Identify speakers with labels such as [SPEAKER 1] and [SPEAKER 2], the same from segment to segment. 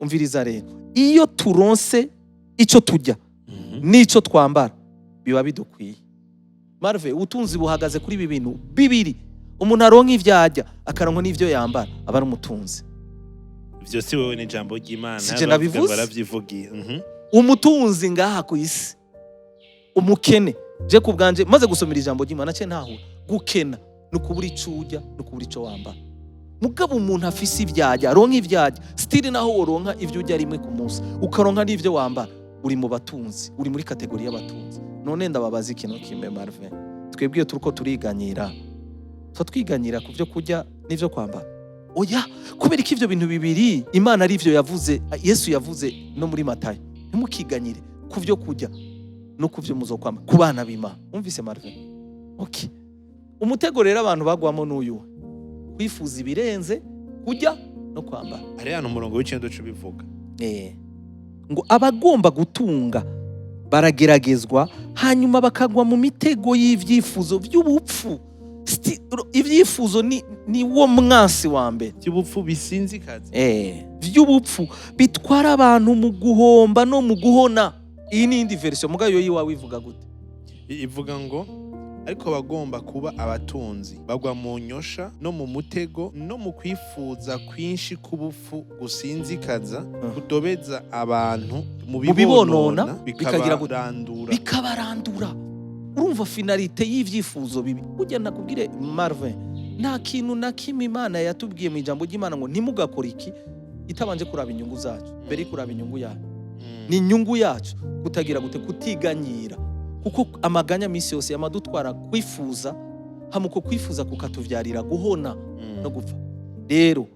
[SPEAKER 1] umviriza rero, iyo turonse ico turya n'ico twambara biba bidukwiye. Marve, ubutunzi buhagaze kuri ibi bintu bibiri. Umuntu aronka ivyarya akaronka n'ivyo yambara aba ari umutunzi.
[SPEAKER 2] Ivyo si wewe n'ijambo ry'Imana
[SPEAKER 1] Sije nabivuze.
[SPEAKER 2] baravyivugiye.
[SPEAKER 1] Umutunzi ngaha ku isi, umukene je kubwanje maze gusomera ijambo ry'Imana cye ntaho gukena no kubura icurya no kubura ico wambara. Mugabo umuntu afise ivyarya, aronka ivyarya, stili naho woronka ivyo urya rimwe ku munsi, ukaronka n'ivyo wambara, uri mu batunzi, uri muri kategori y'abatunzi. None ndababaza ikintu kimwe Marvin, twebwiye turiko turiganyira, twiganyira ku vyo kurya n'ivyo kwambara. Oya, kubera ko ivyo bintu bibiri Imana ari ivyo yavuze, Yesu yavuze no muri Matayo, ntimukiganyire ku vyo kurya no ku vyo muzokwambara ku bana b'Imana. Umvise Marvin? Okay. Umutego rero abantu bagwamwo n'uyu, kwipfuza ibirenze, kurya no kwambara.
[SPEAKER 2] Ari hano umurongo w'icendo cy'ubivuga.
[SPEAKER 1] Ngo abagomba gutunga barageragezwa hanyuma bakagwa mu mitego y'ivyifuzo vy'ubupfu. Ivyifuzo ni wo mwansi wa mbere.
[SPEAKER 2] Vy'ubupfu bisinzikaza.
[SPEAKER 1] Vy'ubupfu bitwara abantu mu guhomba no mu guhona. Iyi ni indi version mugayo yo yiwawe ivuga gute?
[SPEAKER 2] Ivuga ngo ariko bagomba kuba abatunzi bagwa mu nyosha no mu mutego no mu kwifuza kwinshi k'ubupfu gusinzikaza kudobeza abantu mu bibonona bikabarandura. Urumva finalite y'ivyifuzo bibi. Burya nakubwire Marvin, nta kintu na kimwe Imana yatubwiye mw'ijambo ry'Imana ngo ntimugakora iki itabanje kuraba inyungu zacu. Mbere kuraba inyungu yacu. Ni inyungu yacu kutagira gute kutiganyira. Kuko amaganya misi yose yamadutwara kwifuza, hamuko kwifuza kukatuvyarira guhona no gupfa. Rero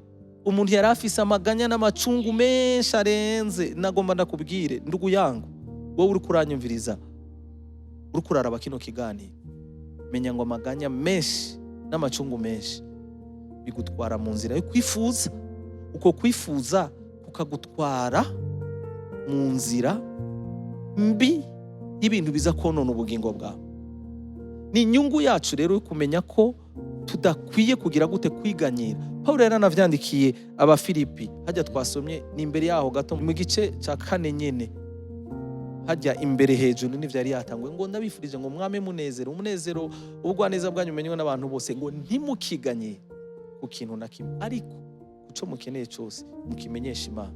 [SPEAKER 2] umuntu yari afise amaganya n'amacungu menshi arenze. Nagomba ndakubwire ndugu yangu, wowe uri kuranyumviriza, uri kuraraba kino kiganiro, menya ngo amaganya menshi n'amacungu menshi bigutwara mu nzira yo kwifuza. Uko kwifuza kukagutwara mu nzira mbi y'ibintu biza konona ubugingo bwawe. Ni inyungu yacu rero kumenya ko tudakwiye kugira gute kwiganyira. Paulo yaranavyandikiye Abafilipi, hajya twasomye ni imbere yaho gato mu gice ca 4 nyene, hajya imbere hejuru n'ivyo yari yatangwe ngo ndabifurije ngo mwame umunezero ubugwaneza bwanyu menywe n'abantu bose, ngo ntimukiganye ku kintu na kimwe, ariko kuco mukeneye cyose mukimenyesha Imana.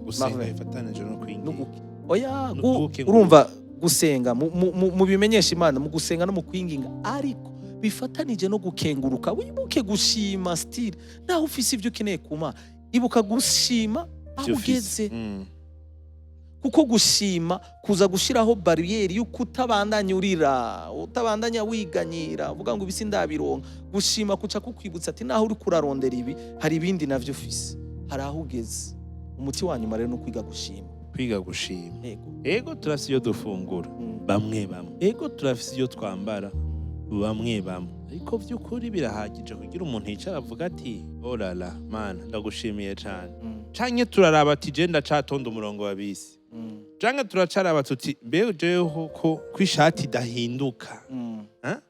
[SPEAKER 2] Gusenga ifatanije no kwinginga.
[SPEAKER 1] Oya, urumva gusenga mu bimenyesha Imana, mu gusenga no mu kwinginga, ariko bifatanije no gukenguruka. Wibuke gushima style. Naho ufise ivyo ukeneye kuma, ibuka gushima aho ugeze. Kuko gushima kuza gushiraho barriere yuko utabandanya urira, utabandanya wiganyira, uvuga ngo ibisi ndabironka. Gushima kuca kukwibutsa ati naho uri kurarondera ibi, hari ibindi navyo ufise, hari aho ugeze. Umuti wanyuma rero no kwiga gushima.
[SPEAKER 2] Kwiga gushima. Ego turafise iyo dufungura bamwe. Ego turafise iyo twambara bamwe. Ariko vy'ukuri birahagije kugira umuntu yicara avuga ati orala mana ndagushimiye cyane. Canke turaraba ati je ndacatonda umurongo wa bisi. Canke turacaraba tuti mbe jeho ko kwishati dahinduka.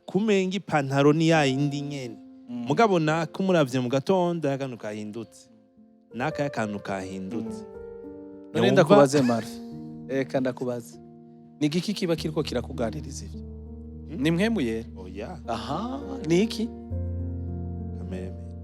[SPEAKER 2] Kumenga ipantaro ni ya indi nyene. Mugabo nako muravye mu gatondo yakanu kahindutse. Naka yakanu kahindutse.
[SPEAKER 1] None ndakubaze Marfi. Eka ndakubaze. Ni giki kiba kiriko kirakuganiriza ivyo? Ni mwemuye?
[SPEAKER 2] Oya.
[SPEAKER 1] Aha, ni iki?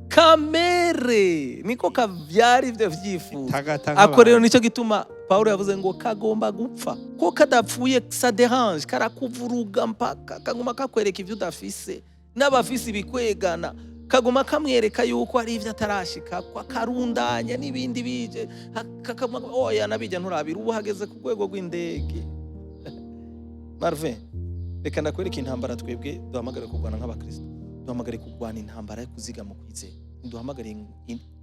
[SPEAKER 1] Kamere. Niko kavyari ivyo vyifuzo. Ako rero nico gituma Paulo yavuze ngo kagomba gupfa. Ko kadapfuye ça dérange, karakuvuruga mpaka kaguma kakwereka ivyo udafise. N'abafise bikwegana. Kaguma kamwereka yuko ari ivyo atarashika, kwa karundanya n'ibindi bije. Oya nabijya nturabira ubu hageze ku rwego rw'indege. Marvin, reka ndakwereka intambara twebwe duhamagare kurwana nk'abakristo. Duhamagare kurwana intambara yo kuzigama kwizera. Duhamagare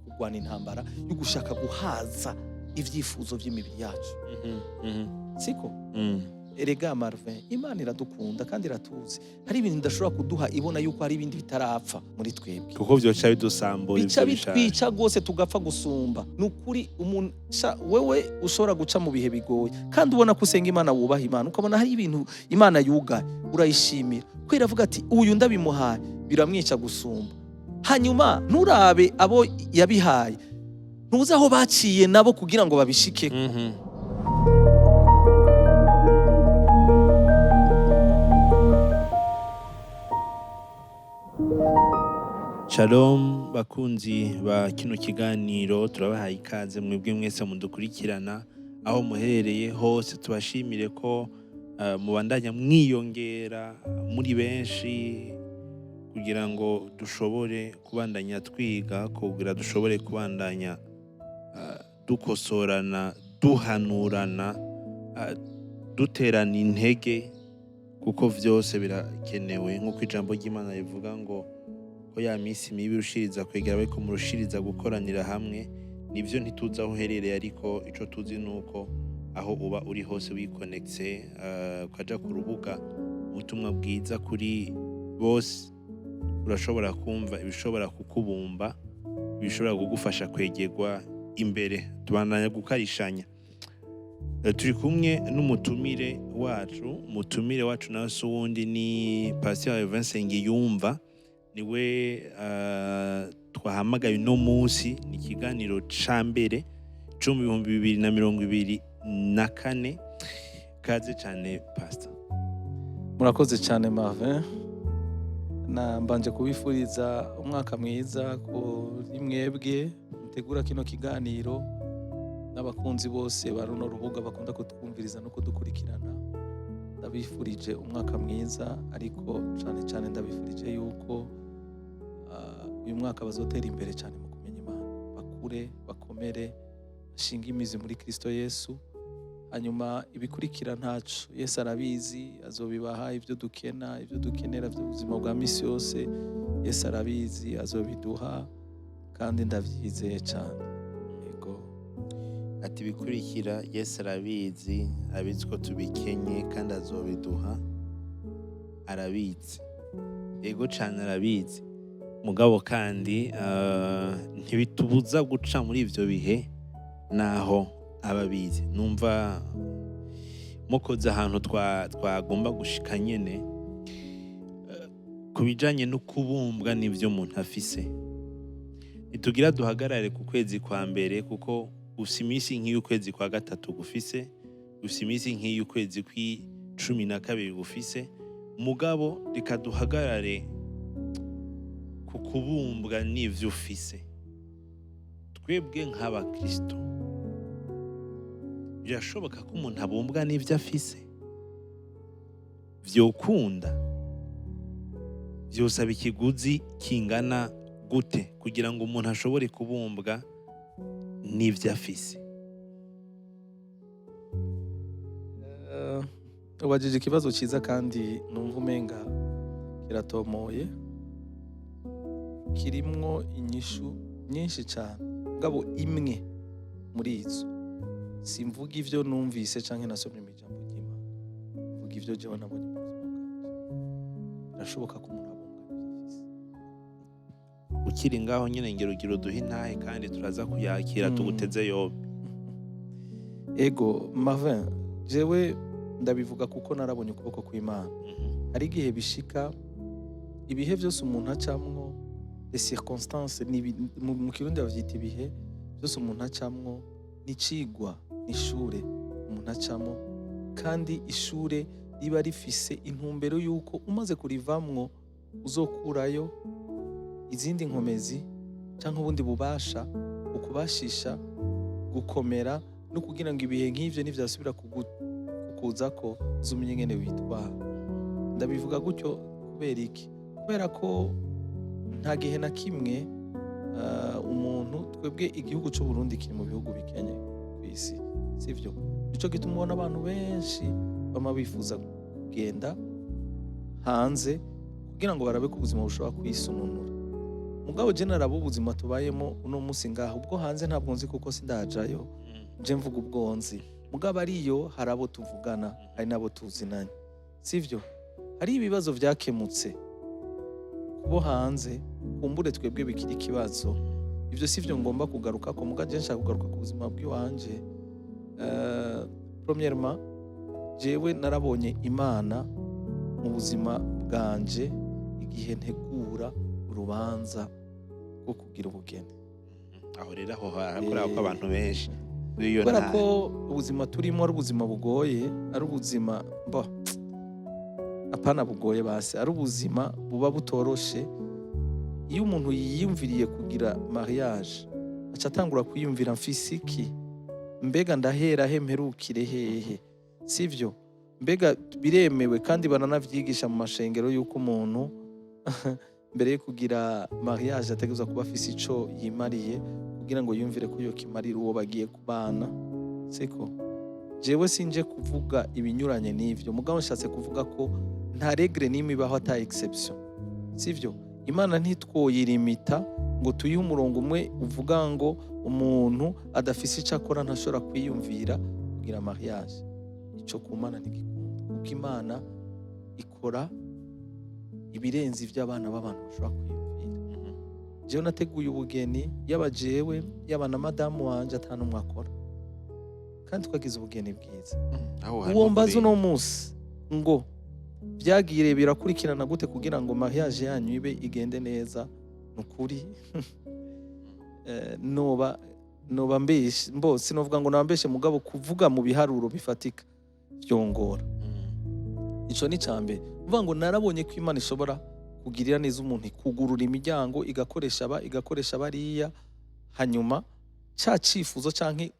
[SPEAKER 1] kurwana intambara yo gushaka guhaza ivyifuzo vy'imibiri yacu. Siko? Erega Marvin, Imana iradukunda kandi iratuzi. Hari ibintu ndashobora kuduha ibona yuko hari ibindi bitarapfa muri twebwe.
[SPEAKER 2] Kuko vyoca bidusambura
[SPEAKER 1] ivyo bitwica gose tugapfa gusumba. Nukuri umuntu wewe ushobora guca mu bihe bigoye kandi ubona kusenga Imana wubaha Imana, ukabona hari ibintu Imana yugaye urayishimira. Kwera avuga ati uyu ndabimuhaye biramwica gusumba. Hanyuma nturabe abo yabihaye. ntuzi aho baciye nabo kugira ngo babishike.
[SPEAKER 3] Shalom bakunzi ba kino kiganiro, turabahaye ikaze mwebwe mwese mudukurikirana aho muherereye hose. Tubashimire ko mubandanya mwiyongera muri benshi kugira ngo dushobore kubandanya twiga, kugira dushobore kubandanya dukosorana, duhanurana, duterana intege, kuko vyose birakenewe nk'uko ijambo ry'Imana rivuga ngo ko ya minsi mibi urushiriza kwegera ariko murushiriza gukoranira hamwe. Nivyo ntituzi aho uherereye, ariko ico tuzi nuko aho uba uri hose wikonekse, ukaja ku rubuga ubutumwa bwiza kuri bose, urashobora kumva ibishobora kukubumba, ibishobora kugufasha kwegerwa imbere. Tubandanya gukarishanya. Turi kumwe n'umutumire wacu nawe si uwundi ni Pst Hervé Nsengiyumva. Niwe twahamagaye uno munsi. Ni ikiganiro ca mbere cyo mu 2024. Kaze cyane Pastor.
[SPEAKER 1] Murakoze cyane Marvin. Mbanje kubifuriza umwaka mwiza kuri mwebwe mutegura kino kiganiro n'abakunzi bose baruno rubuga bakunda kutwumviriza no kudukurikirana. Ndabifurije umwaka mwiza, ariko cyane ndabifurije yuko uyu mwaka bazotera imbere cyane mu kumenya Imana, bakure, bakomere, bashinga imizi muri Kristo Yesu. Hanyuma ibikurikira ntacu Yesu arabizi, azobibaha ibyo dukenera by'ubuzima bwa misi yose. Yesu arabizi, azobiduha, kandi ndavyizeye cyane. Yego.
[SPEAKER 3] Ati bikurikira Yesu arabizi, abizi ko tubikenye kandi azobiduha, arabizi. Yego cyane arabizi. Mugabo kandi ntibitubuza guca muri ivyo bihe naho ababizi. Numva mukoze ahantu twagomba gushika nyene kubijanye no kubumbwa n'ivyo umuntu afise. Nitugira duhagarare ku kwezi kwa mbere, kuko ufise iminsi nk'iy'ukwezi kwa gatatu gufise, ufise iminsi nk'iy'ukwezi kw'i12 gufise. Mugabo reka duhagarare ku kubumbwa n'ivyo ufise. Twebwe nk'abakristo, birashoboka ko umuntu abumbwa n'ivyo afise? Vyokunda? Vyosaba ikiguzi kingana gute kugira ngo umuntu ashobore kubumbwa n'ivyo afise?
[SPEAKER 1] Ubajije ikibazo cyiza kandi numva umenga kiratomoye, kirimwo inyishu nyinshi cyane. Ngabo imwe muri izo simvuga ivyo numvise canke nasomye mu ijambo ry'Imana, mvuga ivyo jewe nabonye mu buzima bwanje. Birashoboka ko umuntu abunga n'ivyo afise.
[SPEAKER 3] Ukiri ngaho nyene ngerugiro duhe intahe kandi turaza kuyakira tuguteze yombi.
[SPEAKER 1] Ego Marvin, jewe ndabivuga kuko narabonye ukuboko kw'Imana. Hari igihe bishika ibihe byose umuntu acamwo, les circonstances, mu Kirundi bavyita ibihe byose umuntu acamwo, n'icigwa, n'ishure umuntu acamo, kandi ishure riba rifise intumbero yuko umaze kurivamwo uzokurayo izindi nkomezi canke ubundi bubasha ukubashisha gukomera, no kugira ngo ibihe nk'ivyo nivyasubira kukuzako uzumenye ngene witwara. Ndabivuga gutyo kubera iki? Kubera ko nta gihe na kimwe umuntu, twebwe igihugu cy'u Burundi kiri mu bihugu bikenye ku isi, sivyo? Nico gituma ubona abantu benshi bama bifuza kugenda hanze kugira ngo barabe ko ubuzima bushobora kwisununura. Mugabo je narabo ubuzima tubayemo uno munsi ngaho, ubwo hanze ntabwo nzi kuko sindajayo, je mvuga ubwo nzi. Mugabo ariyo hari abo tuvugana, hari nabo tuzinanye, sivyo? Hari ibibazo vyakemutse kubo hanze, kumbure twebwe bikiri ikibazo. Ivyo sivyo ngomba kugaruka ko, muga je nshaka kugaruka ku buzima bw'iwanje. Premièrement, jewe narabonye Imana mu buzima bwanje igihe ntegura urubanza rwo kugira ubugeni.
[SPEAKER 3] aho rero aho hakorera ko abantu benshi
[SPEAKER 2] kubera ko ubuzima turimo ari ubuzima bugoye, ari ubuzima apana bugoye base, ari ubuzima buba butoroshe. Iyo umuntu yiyumviriye kugira mariage aca atangura kwiyumvira mfise iki, mbega ndahera he mperukire hehe, sivyo? Mbega biremewe kandi baranavyigisha mu mashengero yuko umuntu mbere yo kugira mariage ategerezwa kuba afise ico yimariye kugira ngo yumvire ko yokimarira uwo bagiye kubana, siko? Jewe sinje kuvuga ibinyuranye n'ivyo, mugabo nshatse kuvuga ko nta regre n'imwe ibaho ata exception, sivyo? Imana ntitwoyirimita ngo tuyihe umurongo umwe uvuga ngo umuntu adafise ico akora ntashobora kwiyumvira kugira mariage. Ico ku Mana ntigikunda, kuko Imana ikora ibirenze ivy'abana b'abantu bashobora kwiyumvira. Jewe nateguye ubugeni, yaba jewe yaba na madamu wanje atanu mwakora, kandi twagize ubugeni bwiza. Uwo mbaza uno musi ngo byagire birakurikirana gute kugira ngo mariage yanyu ibe igende neza, nukuri noba mbeshe mbose novuga ngo nambeshe, mugabo kuvuga mu biharuro bifatika byongora. Ico ni cambe uvuga ngo narabonye ko Imana ishobora kugirira neza umuntu, kugurura imiryango igakoresha bariya, hanyuma ca cifuzo canke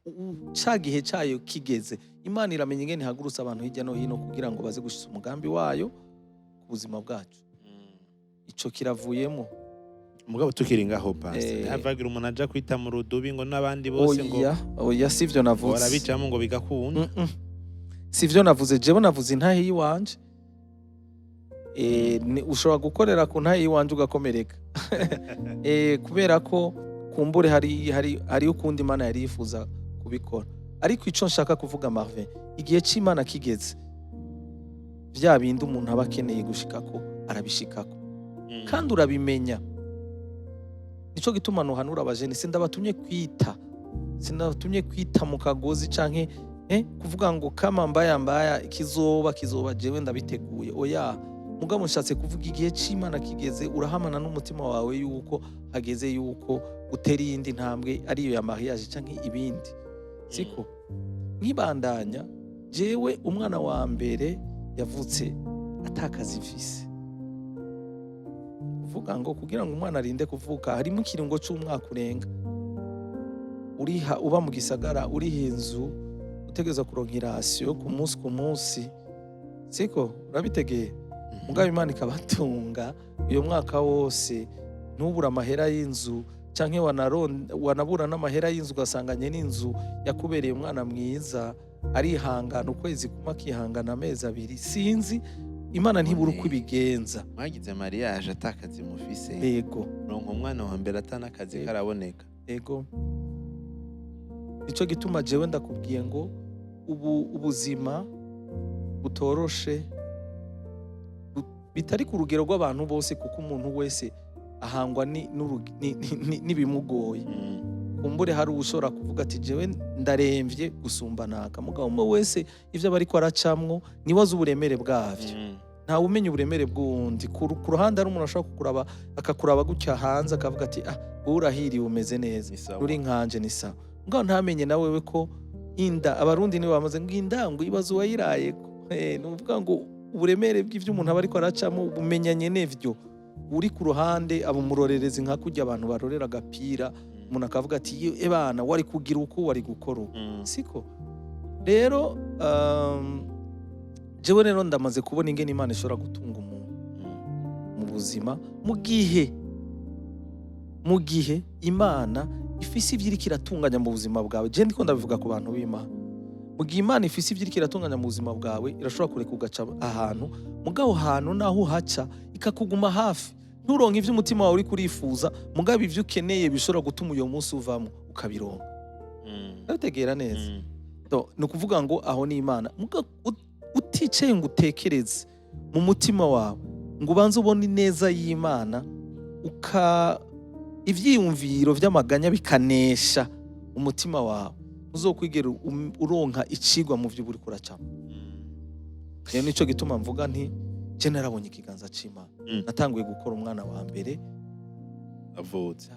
[SPEAKER 2] ca gihe cayo kigeze, Imana iramenya ingene ihagurutsa abantu hirya no hino kugira ngo baze gushitsa umugambi wayo ku buzima bwacu. Ico kiravuyemo.
[SPEAKER 3] Mugabo tukiri ngaho pastor, havagira umuntu aja kwita mu rudubi ngo n'abandi bose ngo
[SPEAKER 2] oya sivyo navuze,
[SPEAKER 3] barabicamo ngo bigakunda.
[SPEAKER 2] Sivyo navuze, jewe navuze intahe yiwanje. Ushobora gukorera ku ntahe yiwanje ugakomereka. Kubera ko kumbure hari ukundi Imana yari yifuza kubikora. Ariko ico nshaka kuvuga Marvin, igihe c'Imana kigeze, vya bindi umuntu aba akeneye gushikako arabishikako, kandi urabimenya. Nico gituma nuhanura abajene, sindabatumye kwita mu kagozi canke kuvuga ngo kama mbaya kizoba jewe ndabiteguye. Oya, mugabo nshatse kuvuga igihe c'Imana kigeze, urahamana n'umutima wawe yuko hageze yuko utera iyindi ntambwe, ariyo ya mariage canke ibindi, siko? Nkibandanya jewe umwana wa mbere yavutse atakaza ifise, kuvuga ngo kugira ngo umwana arinde kuvuka harimo ikiringo c'umwaka urenga, uba mu gisagara, uriha inzu, utegereza kuronka irasiyo ku munsi, siko? Urabitegeye? Mugabo Imana ikabatunga uyo mwaka wose, ntubura amahera y'inzu, canke wanabura n'amahera y'inzu ugasanganye n'inzu yakubereye umwana mwiza, arihangana ukwezi kumwe akihangana amezi abiri, sinzi Imana ntibura uko ibigenza.
[SPEAKER 3] Mwagize mariage atakazi mufise,
[SPEAKER 2] yego,
[SPEAKER 3] ronka umwana wa mbere atanakazi karaboneka,
[SPEAKER 2] yego. Nico gituma jewe ndakubwiye ngo ubuzima butoroshe bitari ku rugero rw'abantu bose, kuko umuntu wese ahangwa n'ibimugoye. Kumbure hari ushobora kuvuga ati jewe ndaremvye gusumba naka, mugabo umwe wese ivyo bariko aracamwo nibaza uburemere bwavyo. Ntawe umenya uburemere bw'uwundi. Ku ruhande ari umuntu ashobora kukuraba akakuraba gutya hanze akavuga ati wowe urahiriwe umeze neza, uri nkanje ni sawa, mugabo ntamenye na wewe ko inda, abarundi nibo bamaze ngo indango ibazo wayirayeko. Nuvuga ngo uburemere bw'ivyo umuntu aba ariko aracamo bumenyanye n'ivyo. Uri ku ruhande aba umurorerezi nka kurya abantu barorera agapira, umuntu akavuga ati ebana wari kugira uko wari gukora uko, siko? Rero jewe rero ndamaze kubona ingene Imana ishobora gutunga umuntu mu buzima, mu gihe Imana ifise ivyo iriko iratunganya mu buzima bwawe. Je ndiko ndabivuga ku bantu b'Imana. Mu gihe Imana ifise ivyo iriko iratunganya mu buzima bwawe, irashobora kureka ugaca ahantu, mugabo hantu naho uhaca ikakuguma hafi, nturonke ivyo umutima wawe uri kurifuza, mugabo ivyo ukeneye bishobora gutuma uyo munsi uvamo ukabironka. Ndabitegera neza. Ni ukuvuga ngo aho ni Imana. Uticaye ngo utekereze mu mutima wawe ngo ubanze ubone neza y'Imana, ivyiyumviro vy'amaganya bikanesha umutima wawe, uzokwigera uronka icigwa mu vyo uri kuracamo. Rero nico gituma mvuga nti je narabonye ikiganza c'Imana. Natanguye gukora umwana wa mbere
[SPEAKER 3] avutse,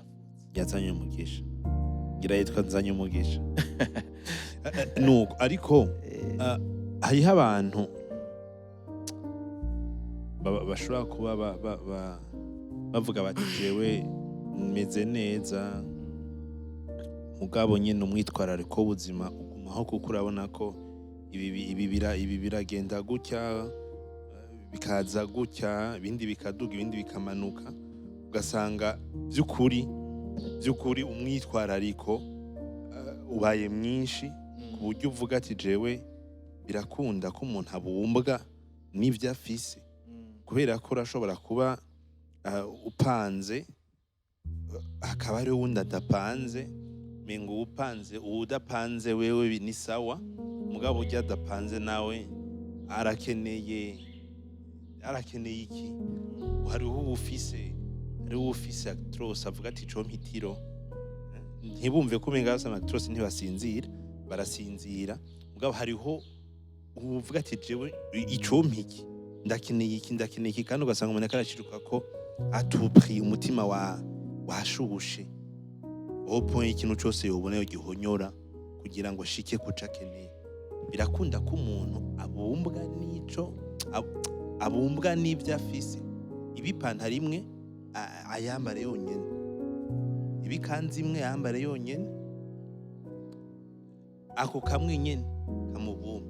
[SPEAKER 3] yazanye umugisha. ngira yitwa nzanye umugisha. Nuko ariko hariho abantu bashobora kuba bavuga bati jewe meze neza mugabo nyine umwitwarariko w'ubuzima ugumaho kuko urabona ko ibi biragenda gutya bikaza gutya ibindi bikaduga ibindi bikamanuka ugasanga by'ukuri umwitwarariko ubaye mwinshi ku buryo uvuga ati jewe birakunda ko umuntu abumbwa n'ivyo afise kubera ko urashobora kuba upanze hakaba ari wundi adapanze mengo upanze udapanze wewe ni sawa mugabo ujya adapanze nawe arakeneye iki hariho ufise actros avuga ati co mpitiro ntibumve ko umenga basa actros ntibasinzira barasinzira mugabo hariho uvuga ati jewe ico mpiki ndakeneye iki kandi ugasanga umuntu akarashiruka ko atupri umutima washubushe au point ikintu cyose yobona gihonyora kugira ngo shike kuca akeneye birakunda ko umuntu abumbwa n'ibyo afise ibipantaro imwe ayambare yonyene ibikanzu imwe yambare yonyene ako kamwe nyene kamubumba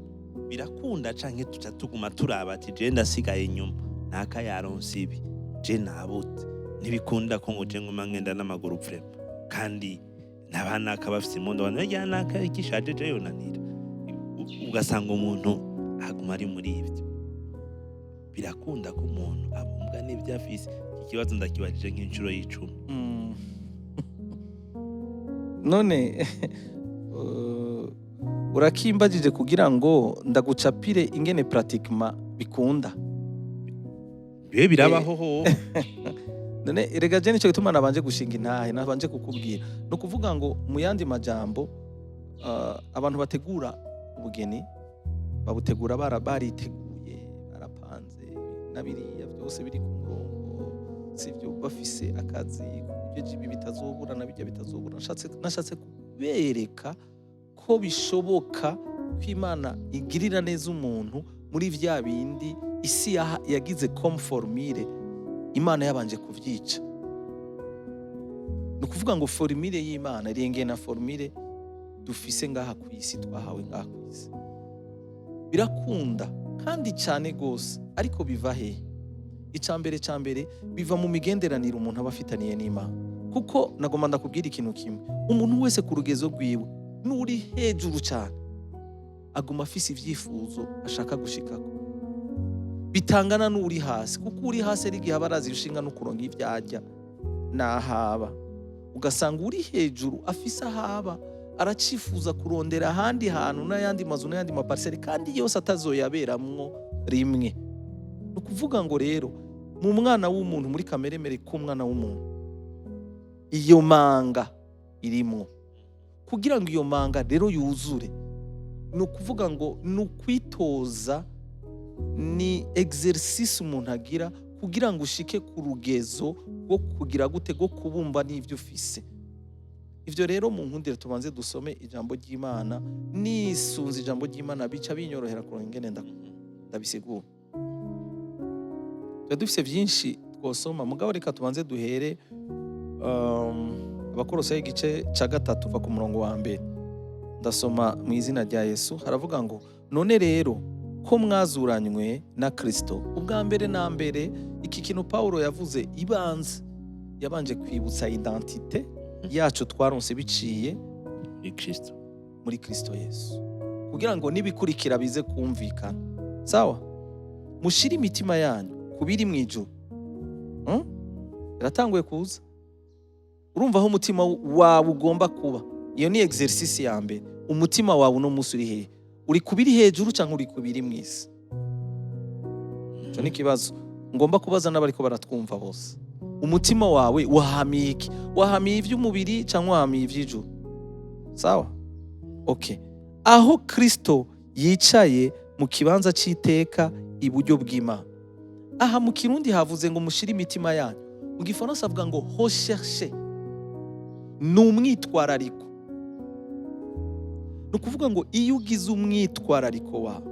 [SPEAKER 3] birakunda canke tuca tuguma turaba ati je ndasigaye inyuma naka yaronse ibi je nabute ntibikunda ko ngo je nguma ngenda n'amaguru vrema kandi nabana akabafise impundu abantu yajyana akishaje je yonanira ugasanga umuntu aguma ari muri ivyo birakunda ko umuntu abumbwa n'ibyo afise ikibazo ndakibajije nk'inshuro y'icumi
[SPEAKER 2] none urakimbagije kugira ngo ndagucapire ingene pratiquement bikunda
[SPEAKER 3] bibe birabaho
[SPEAKER 2] none erega je nico gituma nabanje gushinga intahe nabanje kukubwira no kuvuga ngo mu yandi majambo abantu bategura ubugeni babutegura bariteguye barapanze nabiriya byose biri ku murongo sivyo bafise akazi kubyo ibi bitazobura nabijya bitazobura nashatse kubereka ko bishoboka ko Imana igirira neza umuntu muri vya bindi isi yagize comme formule Imana yabanje kuvyica no kuvuga ngo formule y'Imana irengeye na formule dufise ngaha ku isi twahawe ngaha ku isi birakunda kandi cyane gose ariko biva he icambere biva mu migenderanire umuntu aba afitaniye n'Imana kuko nagomba ndakubwira ikintu kimwe umuntu wese ku rugezo rwiwe nuri hejuru cyane aguma afise ivyifuzo ashaka gushikako bitangana n'uri hasi kuko uri hasi ari gihe abarazi rushinga no kuronka ivyarya nahaba ugasanga uri hejuru afise ahaba aracifuza kurondera ahandi hantu n'ayandi mazu n'ayandi maparcelle kandi yose atazoyaberamwo rimwe no kuvuga ngo rero mu mwana w'umuntu muri kameremere k'umwana w'umuntu iyo manga irimwo kugira ngo iyo manga rero yuzure no kuvuga ngo nukwitoza ni exercice umuntu agira kugira ngo ushike ku rugezo rwo kugira gute go kubumba n'ivyo ufise ivyo rero mu nkundire tubanze dusome ijambo ry'Imana nisunze ijambo ry'Imana bica binyorohera kuronka ingene ndabisigura dufise byinshi twosoma mugabo reka tubanze duhere Abakolosayi igice ca 3 va ku murongo wa mbere ndasoma mu izina rya Yesu haravuga ngo none rero ko mwazuranywe na Kristo ubwa mbere na mbere iki kintu Paulo yavuze ibanze yabanje kwibutsa identite yacu twaronse biciye muri Kristo Yesu kugira ngo nibikurikira bize kumvikana sawa mushira imitima yanyu kubiri mwijuru iratanguye kuza urumva aho umutima wawe ugomba kuba iyo ni exercice ya mbere umutima wawe no musi uri hehe uri kubiri hejuru cyangwa uri kubiri mwisi cyo ni kibazo ngomba kubaza n'abariko baratwumva bose umutima wawe wahamiye iki wahamiye ivy'umubiri cyangwa wahamiye ivy'ijuru sawa okay aho Kristo yicaye mu kibanza c'iteka iburyo bw'Imana aha mu kirundi havuze ngo mushire imitima yanyu mu gifaransa avuga ngo rechercher n'umwitwarariko ni ukuvuga ngo iyo ugize umwitwarariko wawe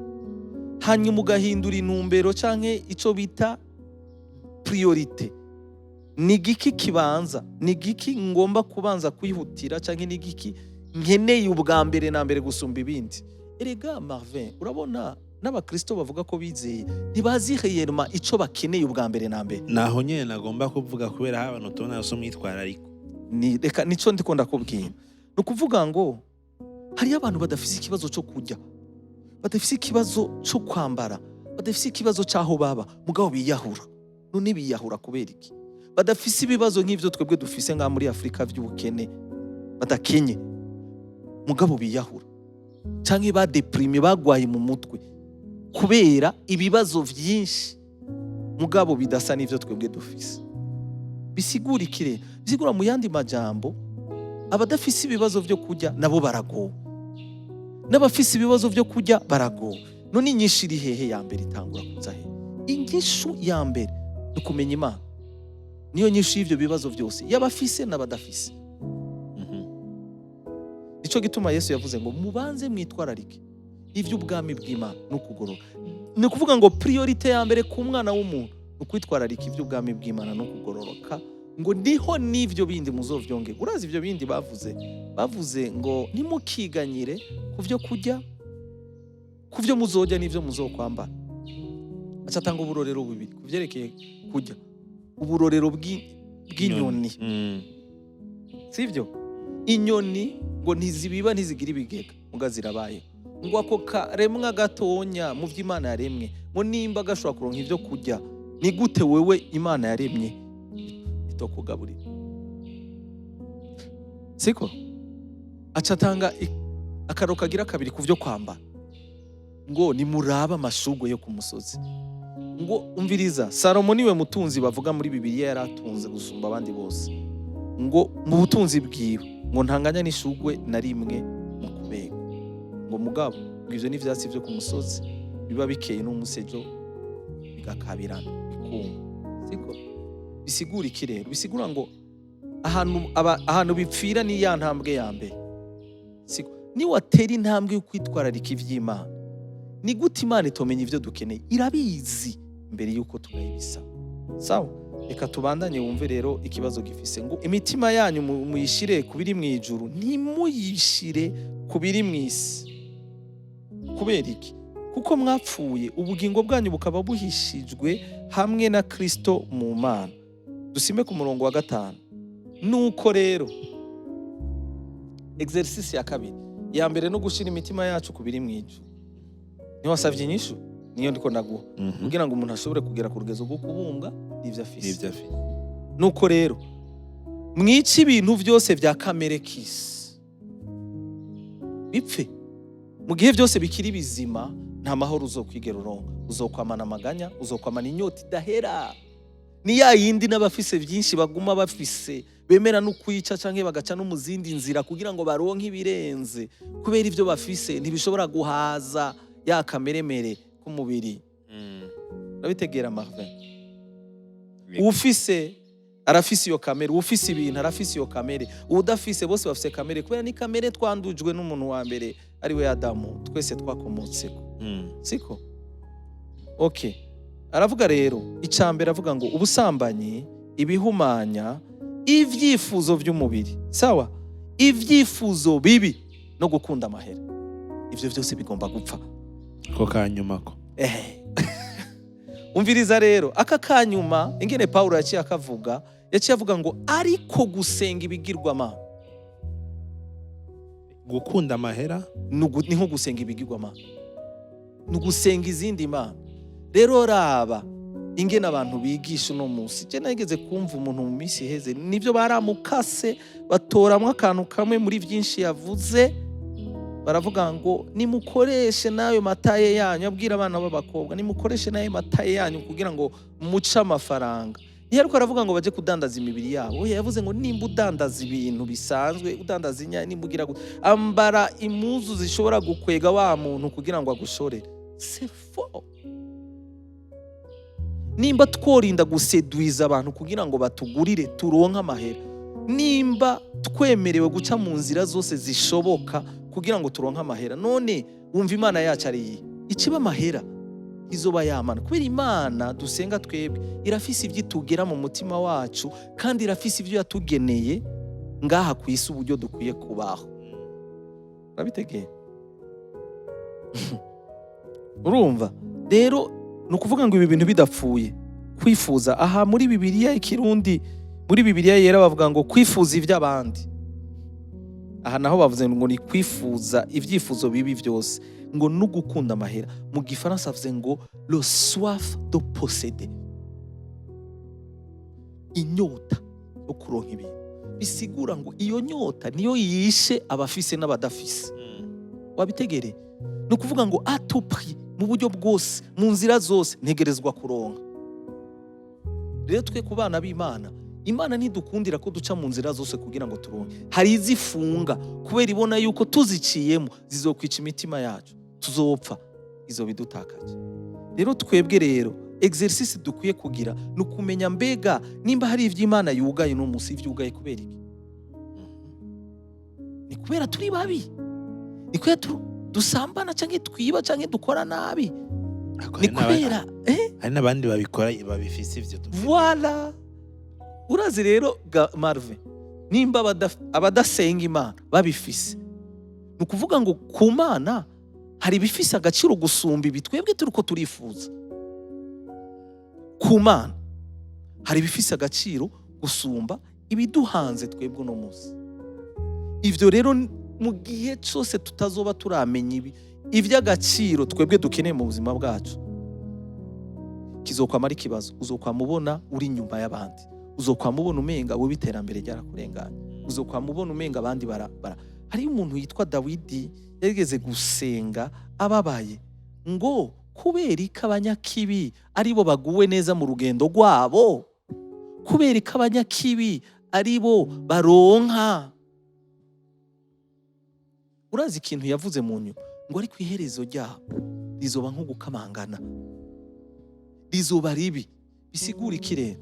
[SPEAKER 2] hanyuma ugahindura intumbero canke ico bita priorite, ni giki kibanza, ni giki ngomba kubanza kwihutira canke ni giki nkeneye ubwa mbere na mbere gusumba ibindi. Erega Marvin, urabona n'abakristo bavuga ko bizeye ntibazi réellement ico bakeneye ubwa mbere na mbere.
[SPEAKER 3] Naho nyene nagomba kuvuga kubera abantu tubona so mwitwarariko.
[SPEAKER 2] Ni reka nico ndiko ndakubwira. No kuvuga ngo hari abantu badafise ikibazo cyo kurya, badafise ikibazo cyo kwambara, badafise ikibazo cyaho baba, mugabo biyahura. None biyahura kubera iki? Badafise ibibazo nk'ivyo twebwe dufise nga muri Afrika vy'ubukene, badakenye, mugabo biyahura. Canke badeprime, bagwaye mu mutwe kubera ibibazo vyinshi, mugabo bidasa n'ivyo twebwe dufise. Bisigura ikire, bisigura mu yandi majambo, abadafise ibibazo vyo kurya nabo baragowe, n'abafise ibibazo vyo kurya baragowe. None inyishu iri hehe? Ya mbere itangura kuza hehe? Inyishu ya mbere ni kumenya Imana. Niyo nyishu y'ivyo bibazo vyose, y'abafise n'abadafise. Nico gituma Yesu yavuze ngo mubanze mwitwararike ivy'ubwami bw'Imana no kugorora. Ni kuvuga ngo priorite ya mbere ku mwana w'umuntu no kwitwararika ivy'ubwami bw'Imana no kugororoka, ngo niho n'ivyo bindi muzovyonge. Urazi ivyo bindi bavuze ngo nimukiganyire kuvyo kurya, kuvyo muzojya n'ivyo muzokwambara. Acatanga uburorero bubiri kuvyerekeye kurya, uburorero bw'inyoni. Sivyo? Inyoni ngo ntizibiba ntizigira ibigega, muga zirabaye. Ngo ako karemwa gatonya mu vy'Imana yaremwe, ngo nimba gashobora kuronka ivyo kurya, ni gute wewe Imana yaremye itokugaburira? Siko? Acatanga akaro kagira kabiri kuvyo kwambara, ngo nimuraba amashugwe yo ku musozi. Ngo umviriza, Salomo niwe mutunzi bavuga muri Bibiliya yaratunze gusumba abandi bose. Ngo mu butunzi bwiwe ngo ntanganya n'ishugwe na rimwe mu kubega. Ngo mugabo ivyo n'ivyatsi vyo ku musozi biba bikeye n'umusejo bigakabirana bikumva. Siko? Bisigura iki rero? Bisigura ngo ahantu bipfira ni ya ntambwe ya mbere. Siko? Ni watera intambwe yo kwitwararika ivy'Imana, ni gute Imana itomenya ivyo dukeneye? Irabizi mbere yuko tunayibisa. Sawa? Reka tubandanye wumve rero ikibazo gifise ngo imitima yanyu muyishire kubiri mw'ijuru, ntimuyishire kubiri mw'isi. Kubera iki? Kuko mwapfuye, ubugingo bwanyu bukaba buhishijwe hamwe na Kristo mu Mana. Dusime ku murongo wa 5. Nuko rero exercice ya kabiri, ya mbere no gushira imitima yacu kubiri mw'ijuru. Ni wasavye inyishu? Niyo ndiko ndaguha kugira ngo umuntu ashobore kugera ku rugezo rwo kubumbwa n'ivyo afise. Nuko rero mwica ibintu vyose vya kamere k'isi, bipfe. Mu gihe vyose bikiri bizima, nta mahoro uzokwigera uronka. Uzokwamana amaganya, uzokwamana inyota idahera. Ni ya yindi n'abafise vyinshi baguma bafise, bemera no kwica canke bagaca no mu zindi nzira kugira ngo baronke ibirenze, kubera ivyo bafise ntibishobora guhaza ya kameremere k'umubiri. Urabitegera Marvin? Ufise arafise iyo kamere, ufise ibintu arafise iyo kamere, udafise bose bafise kamere, kubera ni kamere twandujwe n'umuntu wa mbere ari we Adamu, twese twakomotseko. Siko? Okay. Aravuga rero icambere, avuga ngo ubusambanyi, ibihumanya, ivyifuzo vy'umubiri. Sawa? Ivyifuzo bibi no gukunda amahera, ivyo vyose bigomba gupfa.
[SPEAKER 3] Ko kanyuma ko.
[SPEAKER 2] Umviriza rero aka kanyuma ingene Paulo yaciye akavuga, yaciye avuga ngo ariko gusenga ibigirwamana.
[SPEAKER 3] Gukunda amahera
[SPEAKER 2] ni nko gusenga ibigirwamana, ni gusenga izindi mana. Rero raba ingene abantu bigisha uno munsi. Je nageze kumva umuntu mu minsi iheze, nivyo baramukase batoramwe akantu kamwe muri vyinshi yavuze, baravuga ngo nimukoreshe nayo mataye yanyu, abwira abana b'abakobwa nimukoreshe nayo mataye yanyu kugira ngo muce amafaranga. Ntiyaruko aravuga ngo baje kudandaza imibiri yabo. Yavuze ngo nimba udandaza ibintu bisanzwe, udandaza inyanya, nimugira ambara imuzu zishobora gukwega wa muntu kugira ngo agushorere. C'est faux. Nimba tworinda gusedwiza abantu kugira ngo batugurire turonka amahera, nimba twemerewe guca mu nzira zose zishoboka kugira ngo turonke amahera. None wumva Imana yacu ari iyi ikiba amahera izoba yamana, kubera Imana dusenga twebwe irafise ivyo itugera mu mutima wacu, kandi irafise ivyo yatugeneye ngaha ku isi uburyo dukwiye kubaho. Urabitegeye? Urumva rero ni ukuvuga ngo ibi bintu bidapfuye kwifuza. Aha muri Bibiliya ikirundi, muri Bibiliya yera bavuga ngo kwifuza ivy'abandi. Aha naho bavuze ngo ni kwifuza ivyifuzo bibi vyose, ngo no gukunda amahera. Mu gifaransa bavuze ngo le soif de posséder, inyota yo kuronka ibintu. Bisigura ngo iyo nyota niyo yishe abafise n'abadafise. Wabitegere? Ni ukuvuga ngo à tout prix, mu buryo bwose, mu nzira zose ntegerezwa kuronka. Rero twe ku bana b'Imana, Imana ntidukundira ko duca mu nzira zose kugira ngo turonke. Hari izifunga kubera ibona yuko tuziciyemo zizokwica imitima yacu, tuzopfa, izo bidutakaje. Rero twebwe rero exercice dukwiye kugira ni ukumenya mbega nimba hari ivy'Imana yugaye no musi ivyugaye kubera iki? Ni kubera turi babi? Ni kubera dusambana canke twiba canke dukora nabi? Ni kubera
[SPEAKER 3] hari n'abandi babikora babifise ivyo.
[SPEAKER 2] Voilà. Urazi rero Marve, nimba abadasenga Imana babifise, ni ukuvuga ngo ku Mana hari bifise agaciro gusumba ibi twebwe turiko turifuza. Ku Mana hari bifise agaciro gusumba ibiduhanze twebwe uno munsi. Ivyo rero mu gihe cyose tutazoba turamenya ivy'agaciro twebwe dukeneye mu buzima bwacu, kizokwama ari ikibazo. Uzokwamubona uri inyuma y'abandi, uzokwamubona umenga wowe iterambere ryarakurenganya, uzokwamubona umenga abandi bara. Hari umuntu yitwa Dawidi yarigeze gusenga ababaye ngo kubera ko abanyakibi aribo baguwe neza mu rugendo rwabo, kubera ko abanyakibi aribo baronka. Urazi ikintu yavuze mu nyuma ngo ari ku iherezo ryabo rizoba nko gukamangana, rizoba ribi. Bisigura iki rero?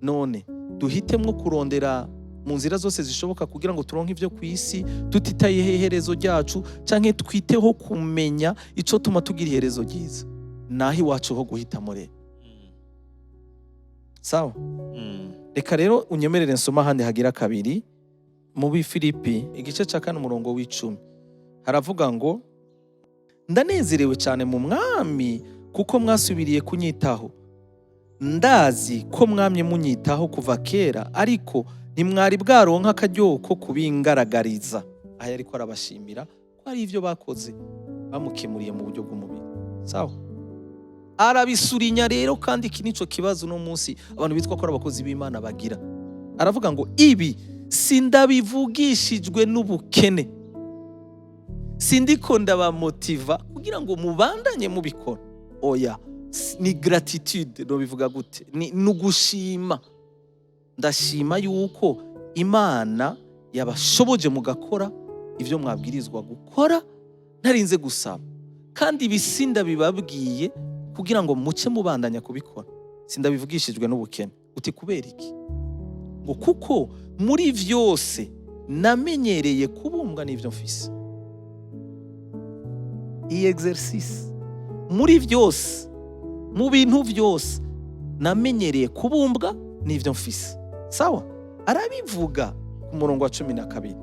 [SPEAKER 2] None duhitemwo kurondera mu nzira zose zishoboka kugira ngo turonke ivyo ku isi, tutitaye iherezo ryacu, canke twiteho kumenya ico tuma tugira iherezo ryiza. Nahi wacu ho guhitamo rero. Sawa? Reka rero unyemerere nsoma handi hagira kabiri mu Bifilipi igice ca 4 umurongo w'10. Haravuga ngo ndanezerewe cyane mu Mwami kuko mwasubiriye kunyitaho. Ndazi ko mwamye munyitaho kuva kera, ariko ntimwari bwaronka akaryo ko kubingaragariza. Aya ariko arabashimira ko ari ivyo bakoze bamukemuriye mu buryo bw'umubiri. Sawa? Arabisurinya rero, kandi iki nico kibazo no munsi abantu bitwa ko ari abakozi b'Imana bagira. Aravuga ngo ibi sindabivugishijwe n'ubukene, sindiko ndabamotiva kugira ngo mubandanye mubikora. Oya, ni gratitude. No bivuga gute? Ni ugushima. Ndashima yuko Imana yabashoboje mugakora ivyo mwabwirizwa gukora ntarinze gusaba, kandi ibisinda bibabwiye kugira ngo muce mubandanya kubikora. Sindabivugishijwe n'ubukene. Uti kubera iki? Ngo kuko muri vyose namenyereye kubumbwa n'ivyo mfise. Iyi exercice muri vyose, mu bintu vyose namenyereye kubumbwa n'ivyo mfise. Sawa? Arabivuga ku murongo wa 12.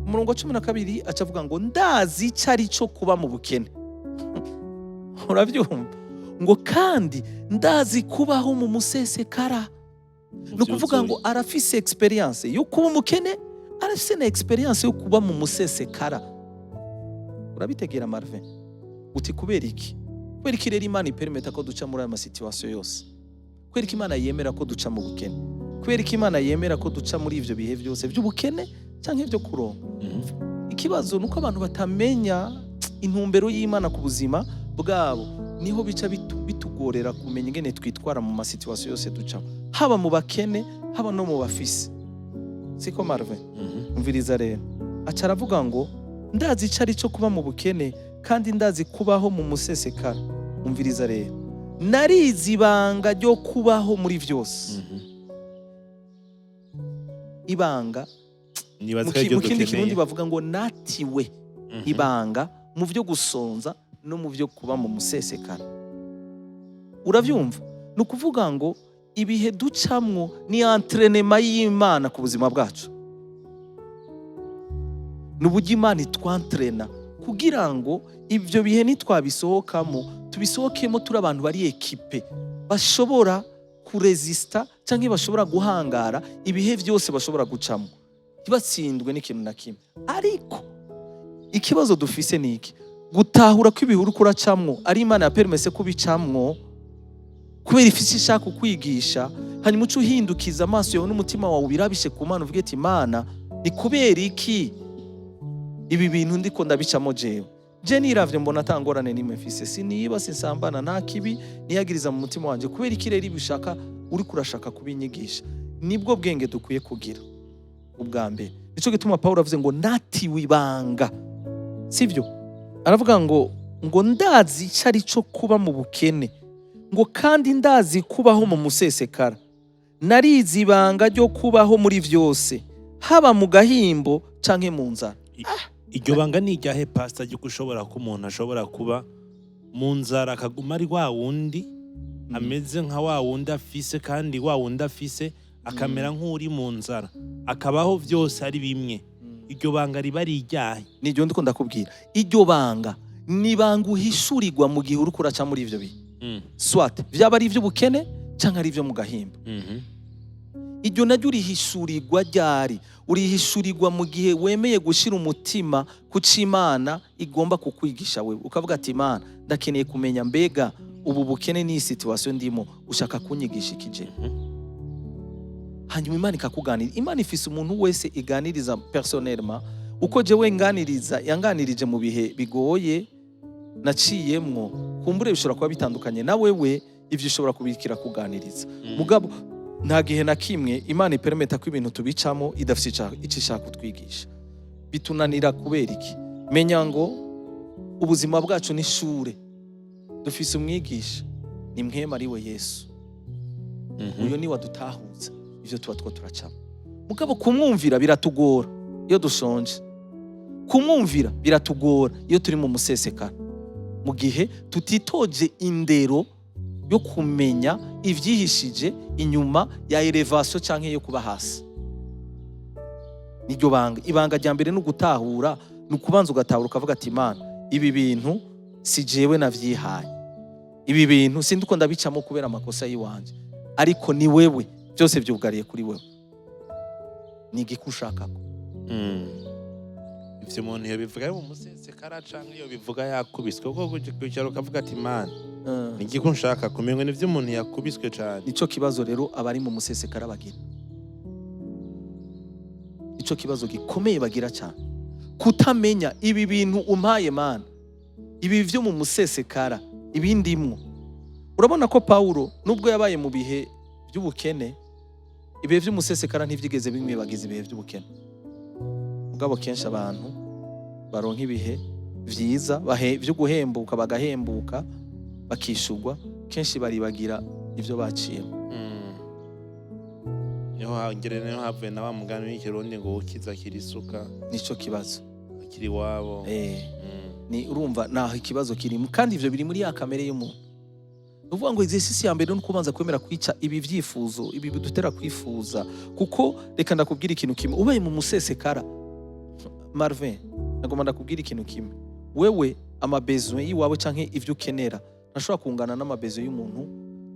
[SPEAKER 2] Umurongo wa 12 acavuga ngo ndazi icari cyo kuba mu bukene. Uravyumva? Ngo kandi ndazi kubaho mu musesekara. No kuvuga ngo arafise experience yo kuba umukene, arafise na experience yo kuba mu musesekara. Urabitegera Marvin? Uti kubera iki? Kubera iki rero Imana ipermeta ko duca muri aya situation yose? Kubera iki Imana yemera ko duca mu bukene? Kubera iki Imana yemera ko duca muri ivyo bihe byose by'ubukene canke byo kuronka? Ikibazo nuko abantu batamenya intumbero y'Imana ku buzima bwabo, niho bica bitugorera kumenya ingene twitwara mu situation yose duca, haba mu bakene haba no mu bafise. Siko Marvin? Umviriza rero, aca aravuga ngo ndazi icari cyo kuba mu bukene kandi ndazi kubaho mu musesekara. Umviriza rero, narizi ibanga ryo kubaho muri vyose. Ibanga mu kindi kirundi bavuga ngo natiwe. ibanga mu byo gusonza no mu byo kuba mu musesekara. Uravyumva? Ni ukuvuga ngo ibihe ducamwo ni entrenema y'Imana ku buzima bwacu. N'uburyo Imana itwantrena kugira ngo ibyo bihe nitwabisohokamo tubisohokemo turi abantu bari ekipe bashobora kuresista cyangwa bashobora guhangara ibihe byose bashobora gucamo, ntibatsindwe n'ikintu na kimwe. Ariko ikibazo dufise ni iki: gutahura ko ibihe uriko uracamwo ari Imana yapermese kubicamwo kubera ifise ishaka kukwigisha, hanyuma uca uhindukiza amaso yawe n'umutima wawe ubirabishe ku Mana, uvuge ati Imana, ni kubera iki ibi bintu ndiko ndabicamo jewe? Je niravye mbona atangorane nimwe mfise, siniba sinsambana nta kibi niyagiriza mu mutima wanje, kubera iki rero ibishaka uri kurashaka kubinyigisha? Nibwo bwenge dukwiye kugira ubwa mbere. Nico gituma Paulo avuze ngo natiwe ibanga, sivyo? Aravuga ngo ndazi icari cyo kuba mu bukene, ngo kandi ndazi kubaho mu musesekara, narizi ibanga ryo kubaho muri vyose, haba mu gahimbo canke mu nzara.
[SPEAKER 3] Iryo banga ni iryahe pastor, ryo gushobora ko umuntu ashobora kuba mu nzara akaguma ari wa wundi ameze nka wa wundi afise, kandi wa wundi afise akamera nk'uri mu nzara, akabaho vyose ari bimwe? Iryo banga riba ari iryahe?
[SPEAKER 2] Niryo ndiko ndakubwira. Iryo banga ni banga uhishurirwa mu gihe uri kuraca muri ivyo bihe, swat vyaba ari ivy'ubukene canke ari ivyo mu gahimba. Iryo naryo urihishurirwa ryari? Urihishurirwa mu gihe wemeye gushira umutima ku Imana igomba kukwigisha wewe, ukavuga ati Imana, ndakeneye kumenya mbega ubu bukene ni situation ndimo, ushaka kunyigisha ikije? Hanyuma Imana ikakuganira. Imana ifise umuntu wese iganiriza personnellement, uko jewe nganiriza yanganirije mu bihe bigoye naciyemwo, kumbure bishobora kuba bitandukanye na wewe, ivyo ushobora kubikira kuganiriza. Mugabo nta gihe na kimwe Imana ipermeta ko ibintu tubicamo idafite icyo ishaka kutwigisha. Bitunanira kubera iki? Menya ngo ubuzima bwacu ni ishure, dufise umwigisha, ni Mwema ari we Yesu. Uyo ni wadutahuza ivyo tuba two turacamo. Mugabo kumwumvira biratugora iyo dushonje, kumwumvira biratugora iyo turi mu musesekara, mu gihe tutitoje indero yo kumenya ivyihishije inyuma ya elevation canke yo kuba hasi. Niryo banga. Ibanga rya mbere no gutahura, no kubanza ugatahura ukavuga ati Imana, ibi bintu si jewe navyihaye, ibi bintu sinduko ndabicamo kubera amakosa yiwanje, ariko ni wewe, byose byugariye kuri wewe, ni igikushakako.
[SPEAKER 3] Ivyo umuntu yobivuga mu musesekara canke iyo bivuga yakubiswe, kuko kwicara ukavuga ati Imana, ni igiko nshaka kumenya, nivyo umuntu yakubiswe cane.
[SPEAKER 2] Nico kibazo rero abari mu musesekara bagira, nico kibazo gikomeye bagira cyane, kutamenya ibi bintu umpaye Mana, ibi vyo mu musesekara, ibindimwo. Urabona ko Paulo nubwo yabaye mu bihe by'ubukene, ibihe vy'umusesekara ntivyigeze bimwibagiza ibihe by'ubukene. Mugabo kenshi abantu baronka ibihe vyiza byo guhembuka, bagahembuka bakishugwa, kenshi baribagira ivyo baciyemo.
[SPEAKER 3] Niho havuye na wa mugani w'ikirundi ngo ukiza kirisuka.
[SPEAKER 2] Nico kibazo
[SPEAKER 3] kiri wabo.
[SPEAKER 2] Ni urumva naho ikibazo kirimo, kandi ivyo biri muri ya kamere y'umuntu. Uvuga ngo exercice ya mbere no kubanza kwemera kwica ibi vyifuzo, ibi bidutera kwifuza. Kuko reka ndakubwira ikintu kimwe, ubaye mu musesekara Marvin, nagomba ndakubwira ikintu kimwe, wewe amabezo yiwawe canke ivyo ukenera ntashobora kungana n'amabezo y'umuntu.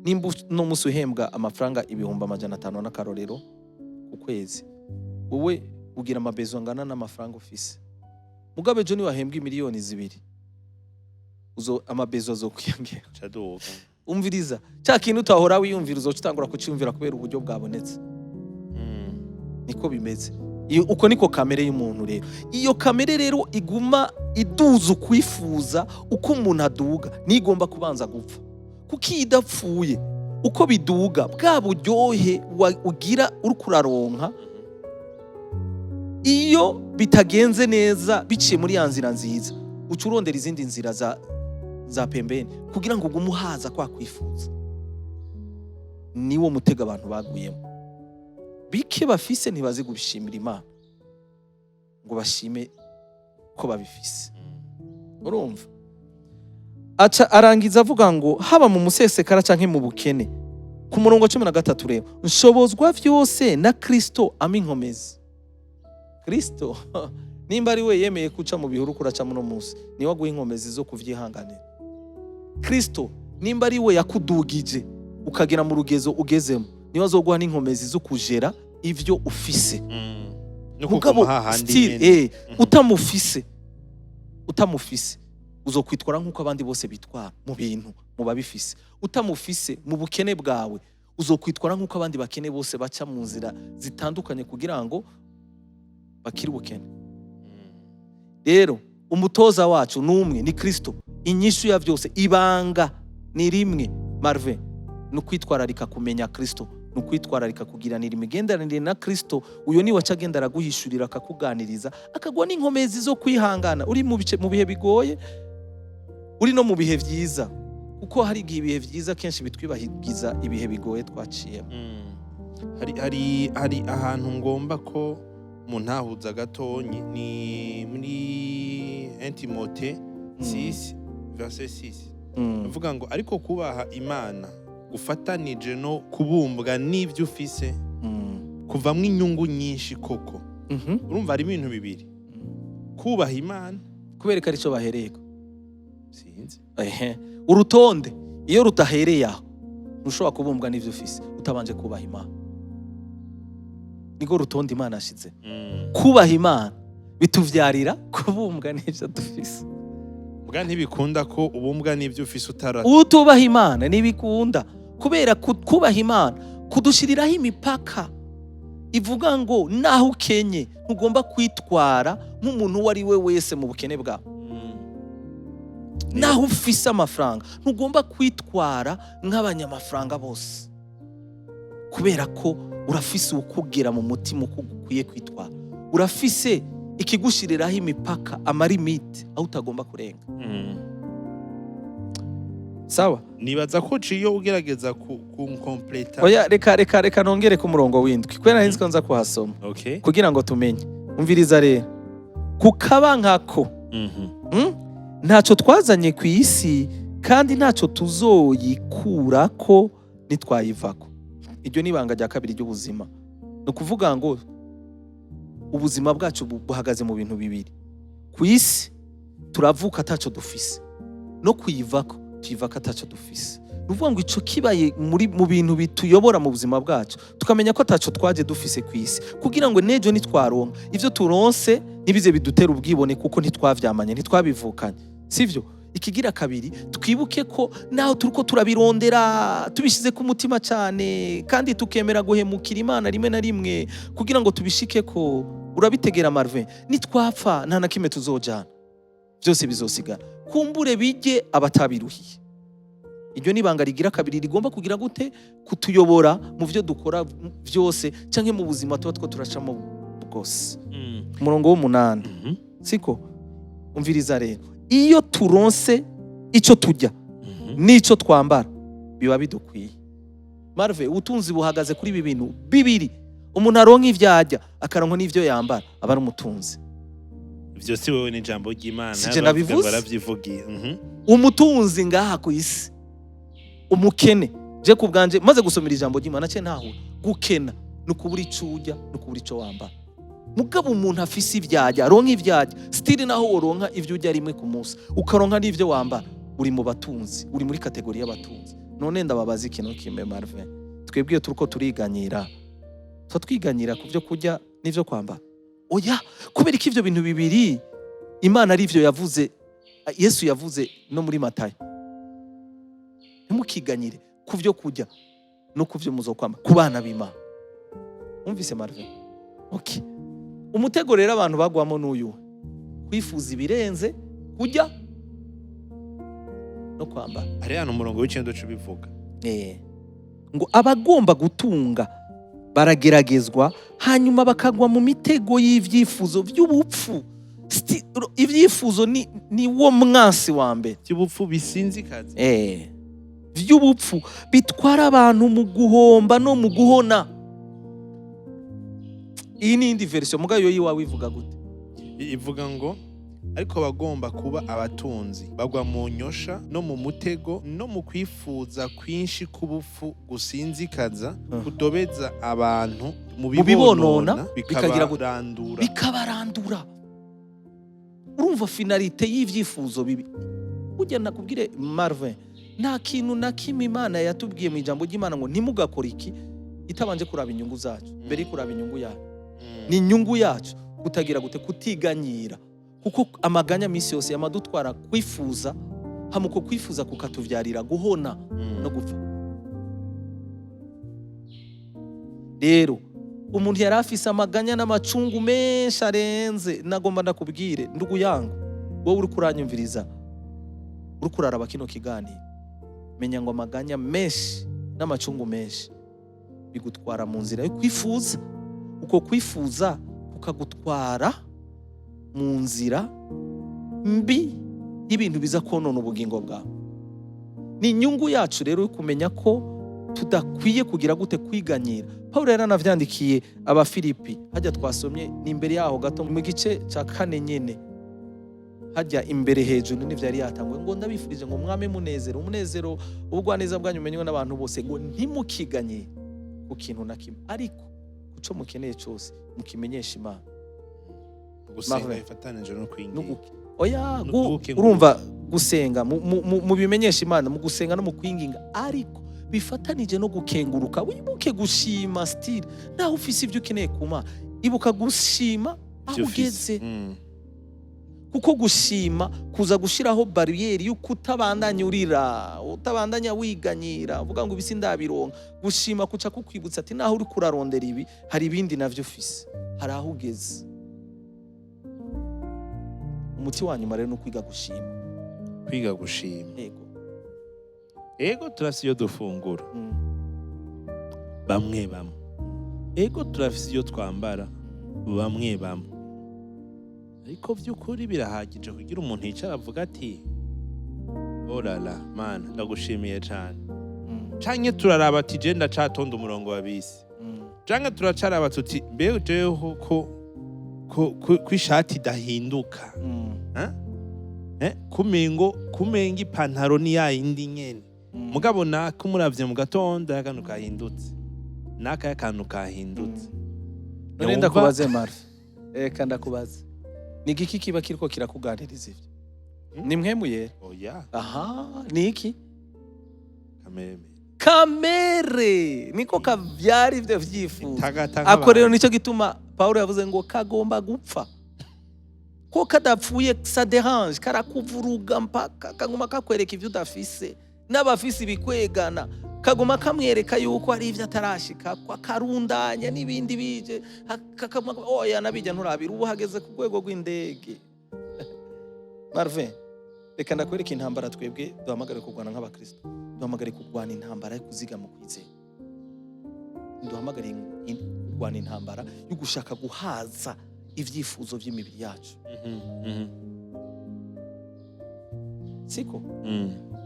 [SPEAKER 2] Nimba no musi uhembwa amafaranga 500 n'akarorero ku kwezi, wowe ugira amabezo angana n'amafaranga ufise. Mugabe ejo ni wahembwa miliyoni 2, amabezo azokwiyongera.
[SPEAKER 3] Chaduka
[SPEAKER 2] Umviriza, cya kintu utahora wiyumvira uzocitangura kucyumvira kubera uburyo bwabonetse. Niko bimeze. Uko niko kamere y'umuntu rero. Iyo kamere rero iguma iduza ukwifuza, uko umuntu aduga nigomba kubanza gupfa. Kuko idapfuye uko biduga, bwa buryohe ugira uri kuraronka, iyo bitagenze neza biciye muri ya nzira nziza, uca urondera izindi nzira za pembeni kugira ngo ugume uhaza kwa kwifuza. Niwo mutego abantu baguyemo. Bike bafise ntibazi gubishimira Imana ngo bashime ko babifise. Urumva? Aca arangiza avuga ngo haba mu musesekara canke mu bukene. Ku murongo 13 rero, nshobozwa vyose na Kristo aminkomezi. Kristo nimba ari we yemeye kuca mu bihuru kuraca muno munsi, ni waguha inkomezi zo kuvyihanganira. Kristo nimba ari we yakudugije ukagera mu rugezo ugezemo, ni wazoguha n'inkomezi zo kujera ivyo ufise. Mugabo still utamufise uzokwitwara nk'uko abandi bose bitwara mu bintu mu babifise. Utamufise mu bukene bwawe uzokwitwara nk'uko abandi bakene bose baca mu nzira zitandukanye kugira ngo bakiri ubukene. Rero umutoza wacu n'umwe ni Kristo. Inyishu ya vyose, ibanga ni rimwe. Marve, no kwitwararika kumenya Kristo, no kwitwararika kugiranira imigenderanire na Kristo. Uyo ni wacagenda araguhishurira akakuganiriza, akagwa n'inkomezi zo kwihangana uri mu bihe bigoye, uri no mu bihe vyiza, kuko hari igihe ibihe vyiza kenshi bitwibahigiza ibihe bigoye twaciyemo.
[SPEAKER 3] hari ahantu ngomba ko muntahuza gatonyi, ni muri 1 Timote 6 verset 6 avuga ngo ariko kubaha Imana gufatanije no kubumbwa n'ivyo ufise kuvamwo inyungu nyinshi koko. Urumva ari ibintu bibiri, kubaha Imana
[SPEAKER 2] kubereka arico bahereko. Sinzi urutonde iyo rutahereye aho ntushobora kubumbwa n'ivyo ufise utabanje kubaha Imana. Niko rutonde Imana yashize. Kubaha Imana bituvyarira kubumbwa n'ivyo dufise.
[SPEAKER 3] Muga ntibikunda ko ubumbwa n'ivyo ufise
[SPEAKER 2] utubaha Imana ntibikunda, kubera kubaha Imana kudushiriraho imipaka ivuga ngo naho ukenye ntugomba kwitwara nk'umuntu uwo ari we wese mu bukene bwawe. Naho ufise amafaranga ntugomba kwitwara nk'abanyamafaranga bose, kubera ko urafise ukugera mu mutima uko ukwiye kwitwara. Urafise ikigushiriraho imipaka, amarimite aho utagomba kurenga. Sawa,
[SPEAKER 3] nibaza ko ciyo ugerageza kumkompleta.
[SPEAKER 2] Oya reka nongere ku murongo w'indwi kwera nzi ko nza kuhasoma.
[SPEAKER 3] Okay.
[SPEAKER 2] Kugira ngo tumenye. Umviriza rero, kukaba nkako ntaco twazanye ku isi kandi ntaco tuzoyikurako nitwayivako. Iryo ni ibanga rya kabiri ry'ubuzima. No kuvuga ngo ubuzima bwacu buhagaze mu bintu bibiri. Ku isi turavuka ataco dufise, no kuyivako tuyivako ataco dufise. Nuvuga ngo ico kibaye mu bintu bituyobora mu buzima bwacu, tukamenya ko ataco twaje dufise ku isi, kugira ngo nejo nitwaronka ivyo turonse nibize bidutera ubwibone kuko ntitwavyamanye ntitwabivukanye. Sivyo? Ikigira kabiri, twibuke ko naho turiko turabirondera tubishize ku mutima cyane kandi tukemera guhemukira Imana rimwe na rimwe kugira ngo tubishike ko, urabitegera Marvin, nitwapfa nta na kimwe tuzojana, byose bizosigara. Kumbure bije abatabiruhiye. Iryo ni banga rigira kabiri rigomba kugira gute kutuyobora mu byo dukora byose canke mu buzima tuba two turacamo bwose. Umurongo w'8 siko, umviriza rero, iyo turonse ico turya nico twambara biba bidukwiye. Marve, ubutunzi buhagaze kuri ibi bintu bibiri. Umuntu aronka ivyarya akaronka n'ivyo yambara aba ari umutunzi.
[SPEAKER 3] Ivyo si wewe n'ijambo ry'Imana
[SPEAKER 2] baravyivugiye. Umutunzi ngaha ku isi, umukene je kubwanje maze gusomera ijambo ry'Imana cye ntaho gukena no kubura icurya no kubura ico wambara. Mugabo umuntu afise ivyarya, aronka ivyarya, still naho woronka ivyo urya rimwe ku munsi ukaronka n'ivyo wambara, uri mu batunzi, uri muri kategori y'abatunzi. None ndababaza ikintu kimwe Marvin, twebwiye turiko turiganyira twiganyira ku byo kurya n'ivyo kwambara. Oya, kubera ko ivyo bintu bibiri Imana ari ivyo yavuze, Yesu yavuze no muri Matayo. Ntimukiganyire ku byo kurya no ku byo muzokwambara ku bana b'Imana. Umvise Marvin? Okay. Umutego rero abantu bagwamwo n'uyu, kwifuza ibirenze, kurya no kwambara.
[SPEAKER 3] Ari hano umurongo w'icendo cy'ubivuga.
[SPEAKER 2] Ngo abagomba gutunga barageragezwa hanyuma bakagwa mu mitego y'ivyifuzo by'ubupfu. Ivyifuzo ni wo mwansi wa mbere.
[SPEAKER 3] By'ubupfu bisinzikaza.
[SPEAKER 2] By'ubupfu bitwara abantu mu guhomba no mu guhona. Iyi ni indi version muga yo yiwawe ivuga gute?
[SPEAKER 3] Ivuga ngo ariko bagomba kuba abatunzi bagwa mu nyosha no mu mutego no mu kwipfuza kwinshi k'ubupfu gusinzikaza kudobeza abantu mu bibonona
[SPEAKER 2] bikabarandura. Urumva finalite y'ivyifuzo bibi. Burya nakubwire Marvin, nta kintu na kimwe Imana yatubwiye mu ijambo ry'Imana ngo ntimugakore iki itabanje kuraba inyungu zacu. Mbere yo kuraba inyungu yacu, ni inyungu yacu kutagira gute, kutiganyira. Kuko amaganya misi yose yamadutwara kwifuza, hamuko kwifuza kukatuvyarira guhona no gupfa. Rero umuntu yari afise amaganya n'amacungu menshi arenze. Nagomba ndakubwire ndugu yangu, wowe uri kuranyumviriza, uri kuraraba kino kiganiro, menya ngo amaganya menshi n'amacungu menshi bigutwara mu nzira yo kwifuza. Uko kwifuza kukagutwara mu nzira mbi y'ibintu biza konona ubugingo bwawe. Ni inyungu yacu rero yo kumenya ko tudakwiye kugira gute kwiganyira. Paulo yaranavyandikiye Abafilipi, hajya twasomye ni imbere yaho gato mu gice ca 4 nyene, hajya imbere hejuru n'ivyo yari yatangwe ngo ndabifurije ngo mwame umunezero ubugwaneza bwanyu menywe n'abantu bose, ngo ntimukiganye ku kintu na kimwe, ariko kuco mukeneye cyose mukimenyesha Imana.
[SPEAKER 3] Gusenga ifatanije no kwinginga.
[SPEAKER 2] Oya, urumva gusenga mu bimenyesha Imana, mu gusenga no mu kwinginga, ariko bifatanije no gukenguruka. Wibuke gushima style. Naho ufise ivyo ukeneye kuma, ibuka gushima aho ugeze. Kuko gushima kuza gushiraho barriere yo kutabandanya urira, utabandanya wiganyira, uvuga ngo ibisi ndabironka. Gushima kuca kukwibutsa ati naho uri kurarondera ibi, hari ibindi navyo ufise, hari aho ugeze. Umuti wa nyuma rero no kwiga gushima.
[SPEAKER 3] Kwiga gushima. Ego turafise iyo dufungura. Bamwe. Ego turafise iyo twambara. Bamwe. Ariko vy'ukuri birahagije kugira umuntu yicara avuga ati orala mana ndagushimiye cyane. Canke turaraba ati je ndacatonda umurongo wa bisi. Canke turacaraba tuti mbe jewe ko ishati dahinduka. Kumenga ipantaro ni ya yindi nyene. Mugabo naka umuravye mu gatondo yakanu kahindutse. Naka yakanu kahindutse.
[SPEAKER 2] None ndakubaze Marve. Eka ndakubaze. Ni igiki kiba kiriko kirakuganiriza ivyo? Ni mwemuye?
[SPEAKER 3] Oya.
[SPEAKER 2] Aha, ni iki?
[SPEAKER 3] Kamere.
[SPEAKER 2] Niko kavyari ivyo vyifuzo. Ako rero nico gituma Paulo yavuze ngo kagomba gupfa. Ko kadapfuye ça dérange, karakuvuruga mpaka kaguma kakwereka ivyo udafise. N'abafise bikwegana, kaguma kamwereka yuko ari ivyo atarashika, kwa karundanya n'ibindi bije, oya nabijya nturabira ubu hageze ku rwego rw'indege. Marvin, reka ndakwereka intambara twebwe duhamagare kurwana nk'abakristo. Duhamagare kurwana intambara yo kuzigama kwizera. Duhamagare kurwana intambara yo gushaka guhaza ivyifuzo vy'imibiri yacu. Siko?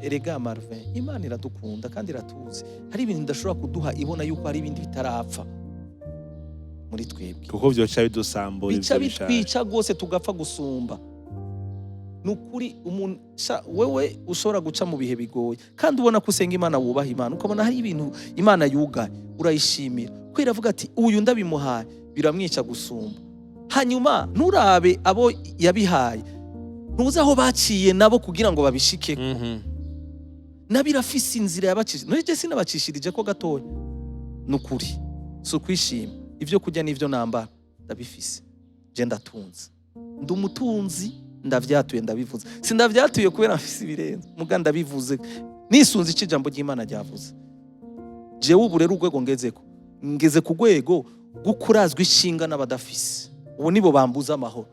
[SPEAKER 2] Erega Marvin, Imana iradukunda kandi iratuzi. Hari ibintu ndashobora kuduha ibona yuko hari ibindi bitarapfa muri twebwe.
[SPEAKER 3] Kuko vyoca bidusambura ivyo bishaka.
[SPEAKER 2] Bitwica gose tugapfa gusumba. Nukuri umuntu wewe ushobora guca mu bihe bigoye kandi ubona kusenga Imana wubaha Imana, ukabona hari ibintu Imana yugaye urayishimira. Kwera avuga ati uyu ndabimuhaye biramwica gusumba. Hanyuma nturabe abo yabihaye. Ntuzi aho baciye nabo kugira ngo babishike. Nabirafise inzira yabacishije. None sinabacishirije ko gatoya. Nukuri. So kwishima. Ivyo kurya n'ivyo nambara ndabifise. Je ndatunze. Ndi umutunzi, ndavyatuye ndabivuze. Sindavyatuye kubera afise ibirenze. Muga ndabivuze. Nisunze ijambo ry'Imana ryavuze. Jewe ubu rero urwego ngezeko. Ngeze ku rwego gukurazwa ishinga n'abadafise. Ubu nibo bambuza amahoro.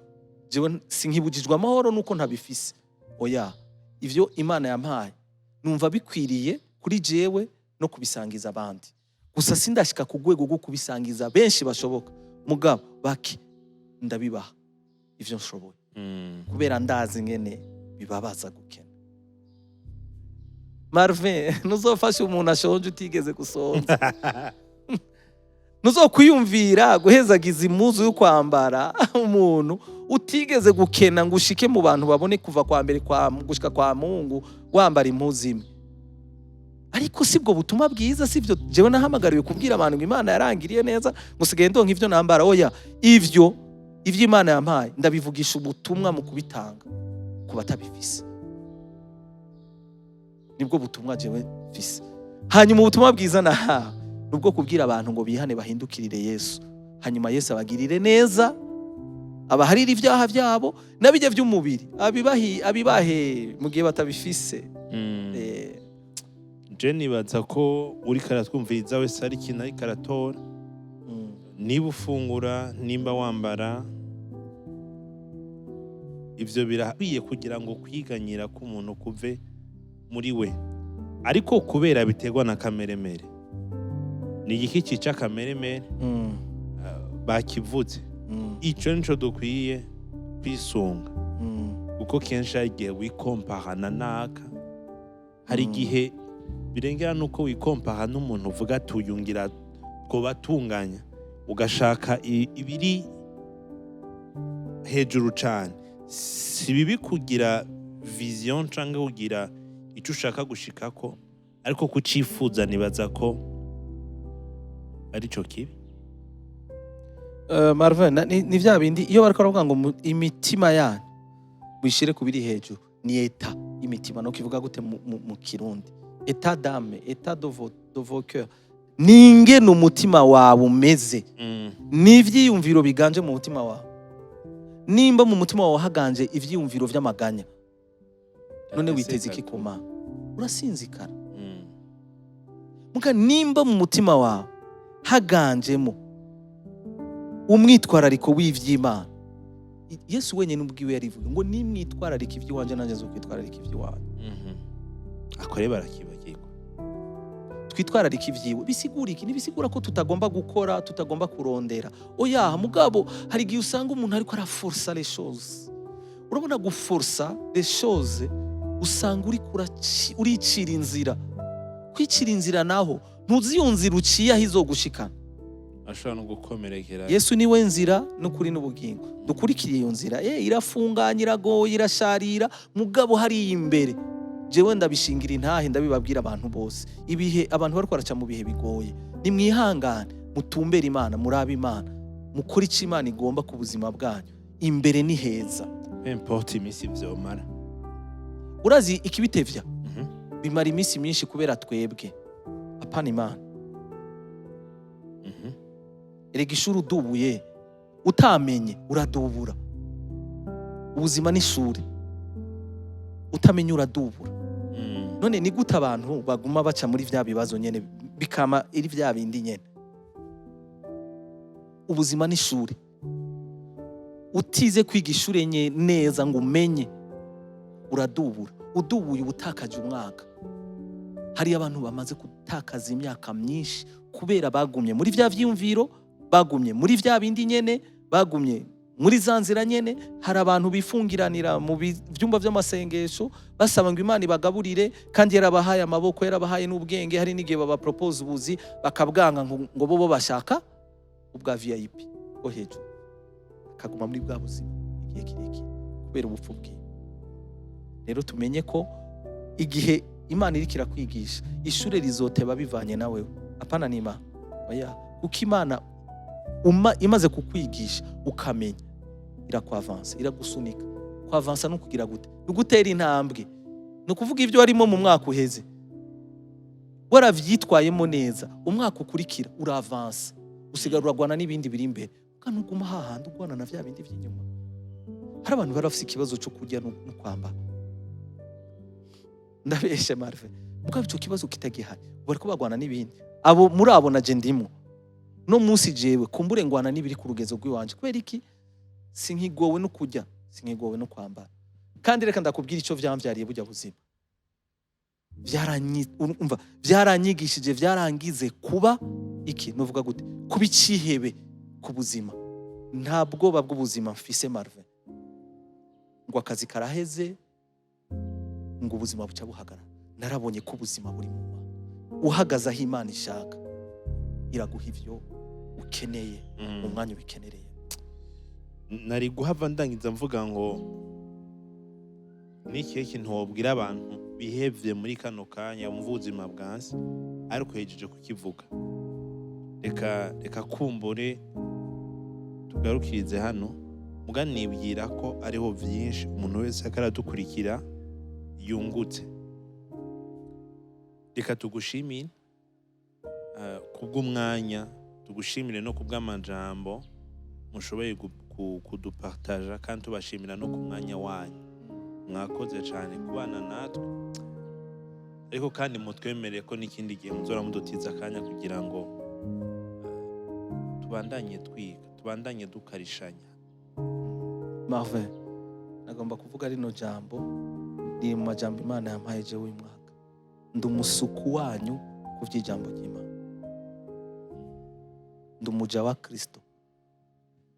[SPEAKER 2] Jewe sinkibujijwe amahoro nuko ntabifise. Oya, ivyo Imana yampaye numva bikwiriye kuri jewe no kubisangiza abandi. Gusa sindashika ku rwego rwo kubisangiza benshi bashoboka. Mugabo baki ndabibaha ivyo nshoboye. Kubera ndazi ngene bibabaza gukena. Marvin, nuzofasha umuntu ashonje utigeze gusonza. Nuzokwiyumvira guhezagiza impuzu yo kwambara umuntu utigeze gukena ngo ushike mu bantu babone kuva kwa mbere gushika kwa Mungu wambara impuzu imwe. Ariko sibwo butumwa bwiza, sivyo jewe nahamagariwe kubwira abantu ngo Imana yarangiriye neza ngusigaye ndonka ivyo nambara. Oya, ivyo Imana yampaye ndabivugisha ubutumwa mu kubitanga ku batabifise. Nibwo butumwa jewe mfise. Hanyuma ubutumwa bwiza nahawe nubwo kubwira abantu ngo bihane bahindukirire Yesu, hanyuma Yesu abagirire neza, abaharira ibyaha byabo n'abijya by'umubiri abibahe mu gihe batabifise.
[SPEAKER 3] Je nibaza ko uri karatwumviriza wese ari ikintu ariko aratora. Niba ufungura, nimba wambara, ivyo birakwiye kugira ngo kwiganyira k'umuntu kuve muri we. Ariko kubera biterwa na kameremere, ni igiki cica kameremere bakivuze. Ico nico dukwiye kwisunga, kuko kenshi hari igihe wikompara na naka, hari igihe birengera nuko wikompara n'umuntu uvuga tuyungira twobatunganya, ugashaka ibiri hejuru cane. Si bibi kugira vision canke kugira ico ushaka gushikako, ariko kucifuza nibaza ko ari cyo kibi.
[SPEAKER 2] Marvin, ni vya bindi iyo bariko baravuga ngo imitima yanyu bishire kubiri hejuru, ni eta imitima no kivuga gute mu Kirundi, eta d'âme, eta de vos cœurs. Ninge n'umutima wawe umeze, n'ivyiyumviro biganje mu mutima wawe. Nimba mu mutima wawe haganje ivyiyumviro vy'amaganya, none witeze iki koma? Urasinzikana. Muga nimba mu mutima wawe haganjemo umwitwarariko w'ivy'Imana, Yesu wenyene ubwiwe yarivuga ngo nimwitwararika ivy'iwanje nanjye nzokwitwararika ivy'iwanyu.
[SPEAKER 3] Akore barakibagirwa.
[SPEAKER 2] Twitwararika ivyiwe bisigura iki? Nibisigura ko tutagomba gukora, tutagomba kurondera. Oya, mugabo hari igihe usanga umuntu ariko araforsa les choses. Urabona guforsa les choses, usanga uricira inzira. Kwicira inzira naho ntuziyunzira uciye aho izogushikana.
[SPEAKER 3] Ashobora no gukomerekera.
[SPEAKER 2] Yesu niwe nzira n'ukuri n'ubugingo. Dukurikiriye iyo nzira, irafunganye, iragoye, irasharira, mugabo hari imbere. Jewe ndabishingira intahe ndabibabwira abantu bose. Ibihe abantu bariko baraca mu bihe bigoye, nimwihangane, mutumbere Imana, murabe Imana, mukora ico Imana igomba ku buzima bwanyu. Imbere ni heza.
[SPEAKER 3] Importe imisi vyomara.
[SPEAKER 2] Urazi ikibitevya? Bimara imisi myinshi kubera twebwe. Apana Imana. Erega ishuri udubuye utamenye uradubura. Ubuzima ni ishuri, utamenye uradubura. None ni gute abantu baguma baca muri vya bibazo nyene bikama iri vya bindi nyene? Ubuzima ni ishuri, utize kwiga ishuri neza ngo umenye uradubura. Udubuye ubutakaje umwaka. Hari abantu bamaze gutakaza imyaka myinshi kubera bagumye muri vya vyiyumviro, bagumye muri vya bindi nyene, bagumye muri za nzira nyene. Hari abantu bifungiranira mu byumba by'amasengesho basaba ngo Imana ibagaburire, kandi yarabahaye amaboko, yarabahaye n'ubwenge. Hari n'igihe baba propose ubuzi bakabwanga ngo bo bashaka ubwa VIP bwo hejuru, kaguma muri bwa buzima igihe kirekire kubera ubupfu bwe. Rero tumenye ko igihe Imana iriko irakwigisha, ishure rizoteba bivanye nawe, apana n'Imana. Oya, kuko Imana imaze kukwigisha ukamenya, irakwavansa, iragusunika. Kwavansa no kugira gute? Ugutera intambwe. No kuvuga ivyo warimo mu mwaka uheze, waravyitwayemo neza, umwaka ukurikira uravansa, usigarura rwana n'ibindi biri imbere, kandi uguma hahandi ugwana na vya bindi vy'inyuma. Hari abantu barafise ikibazo cyo kurya no kwambara. Ndabeshe Marve, muko ico kibazo kitagihari, bariko bagwana n'ibindi. Abo muri abo na je ndimo. No musi jewe kumbure ngwana n'ibiri ku rugezo rw'iwanje. Kubera iki? Sinkigowe no kurya, sinkigowe no kwambara. Kandi reka ndakubwira ico vyamvyariye burya buzima. Vyaranyigishije, vyarangize kuba iki? Novuga gute? Kuba icihebe ku buzima. Nta bwoba bw'ubuzima mfise Marve. Ngo akazi karaheze, ngo ubuzima buca buhagarara. Narabonye ko ubuzima buri mu Mana. Uhagaze aho Imana ishaka, iraguha ivyo ukeneye mu mwanya ubikenereye.
[SPEAKER 3] nari guhava ndangiza mvuga ngo n'ikihe kintu wobwira abantu bihevye muri kano kanya mu buzima bwansi ariko hejeje kukivuga. Reka kumbure tugarukirize hano muga nibwira ko ariho vyinshi umuntu wese akaradukurikira yungutse. Reka tugushimire kubw'umwanya, tugushimire no kubw'amajambo mushoboye kudupartaja, kandi tubashimira no ku mwanya wanyu. Mwakoze cyane kubana natwe, ariko kandi mutwemereye ko n'ikindi gihe muzora mudutiza akanya kugira ngo tubandanye twiga, tubandanye dukarishanya.
[SPEAKER 2] Marvin, nagomba kuvuga rino jambo ni mu majambo Imana yampaye jewe uyu mwaka. Ndi umusuku wanyu ku vy'ijambo ry'Imana. Ndi umuja wa Kristo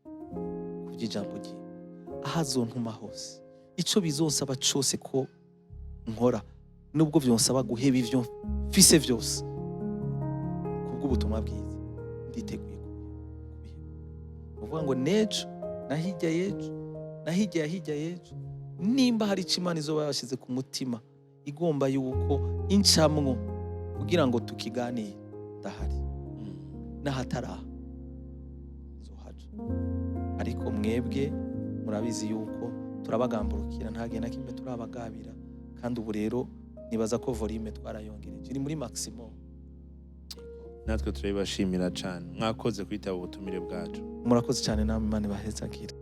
[SPEAKER 2] ku vy'ijambo ry'Imana. Aho azontuma hose, ico bizonsaba cose ko nkora, nubwo vyonsaba guheba ivyo mfise vyose kubw'ubutumwa bwiza, nditeguye kubiheba. Uvuga ngo nejo nahirya yejo nahirya yahirya yejo, nimba hari ico Imana izoba yashize ku mutima igomba yuko incamwo kugira ngo tukiganire, ndahari. N'ahataraha nzohaja, ariko mwebwe murabizi yuko turabagamburukira, nta gihe na kimwe turabagabira, kandi ubu rero nibaza ko volume twarayongereje iri muri maximum.
[SPEAKER 3] Natwe turabashimira cyane, mwakoze kwitaba ubutumire bwacu.
[SPEAKER 2] Murakoze cyane, namwe Imana ibahezagire.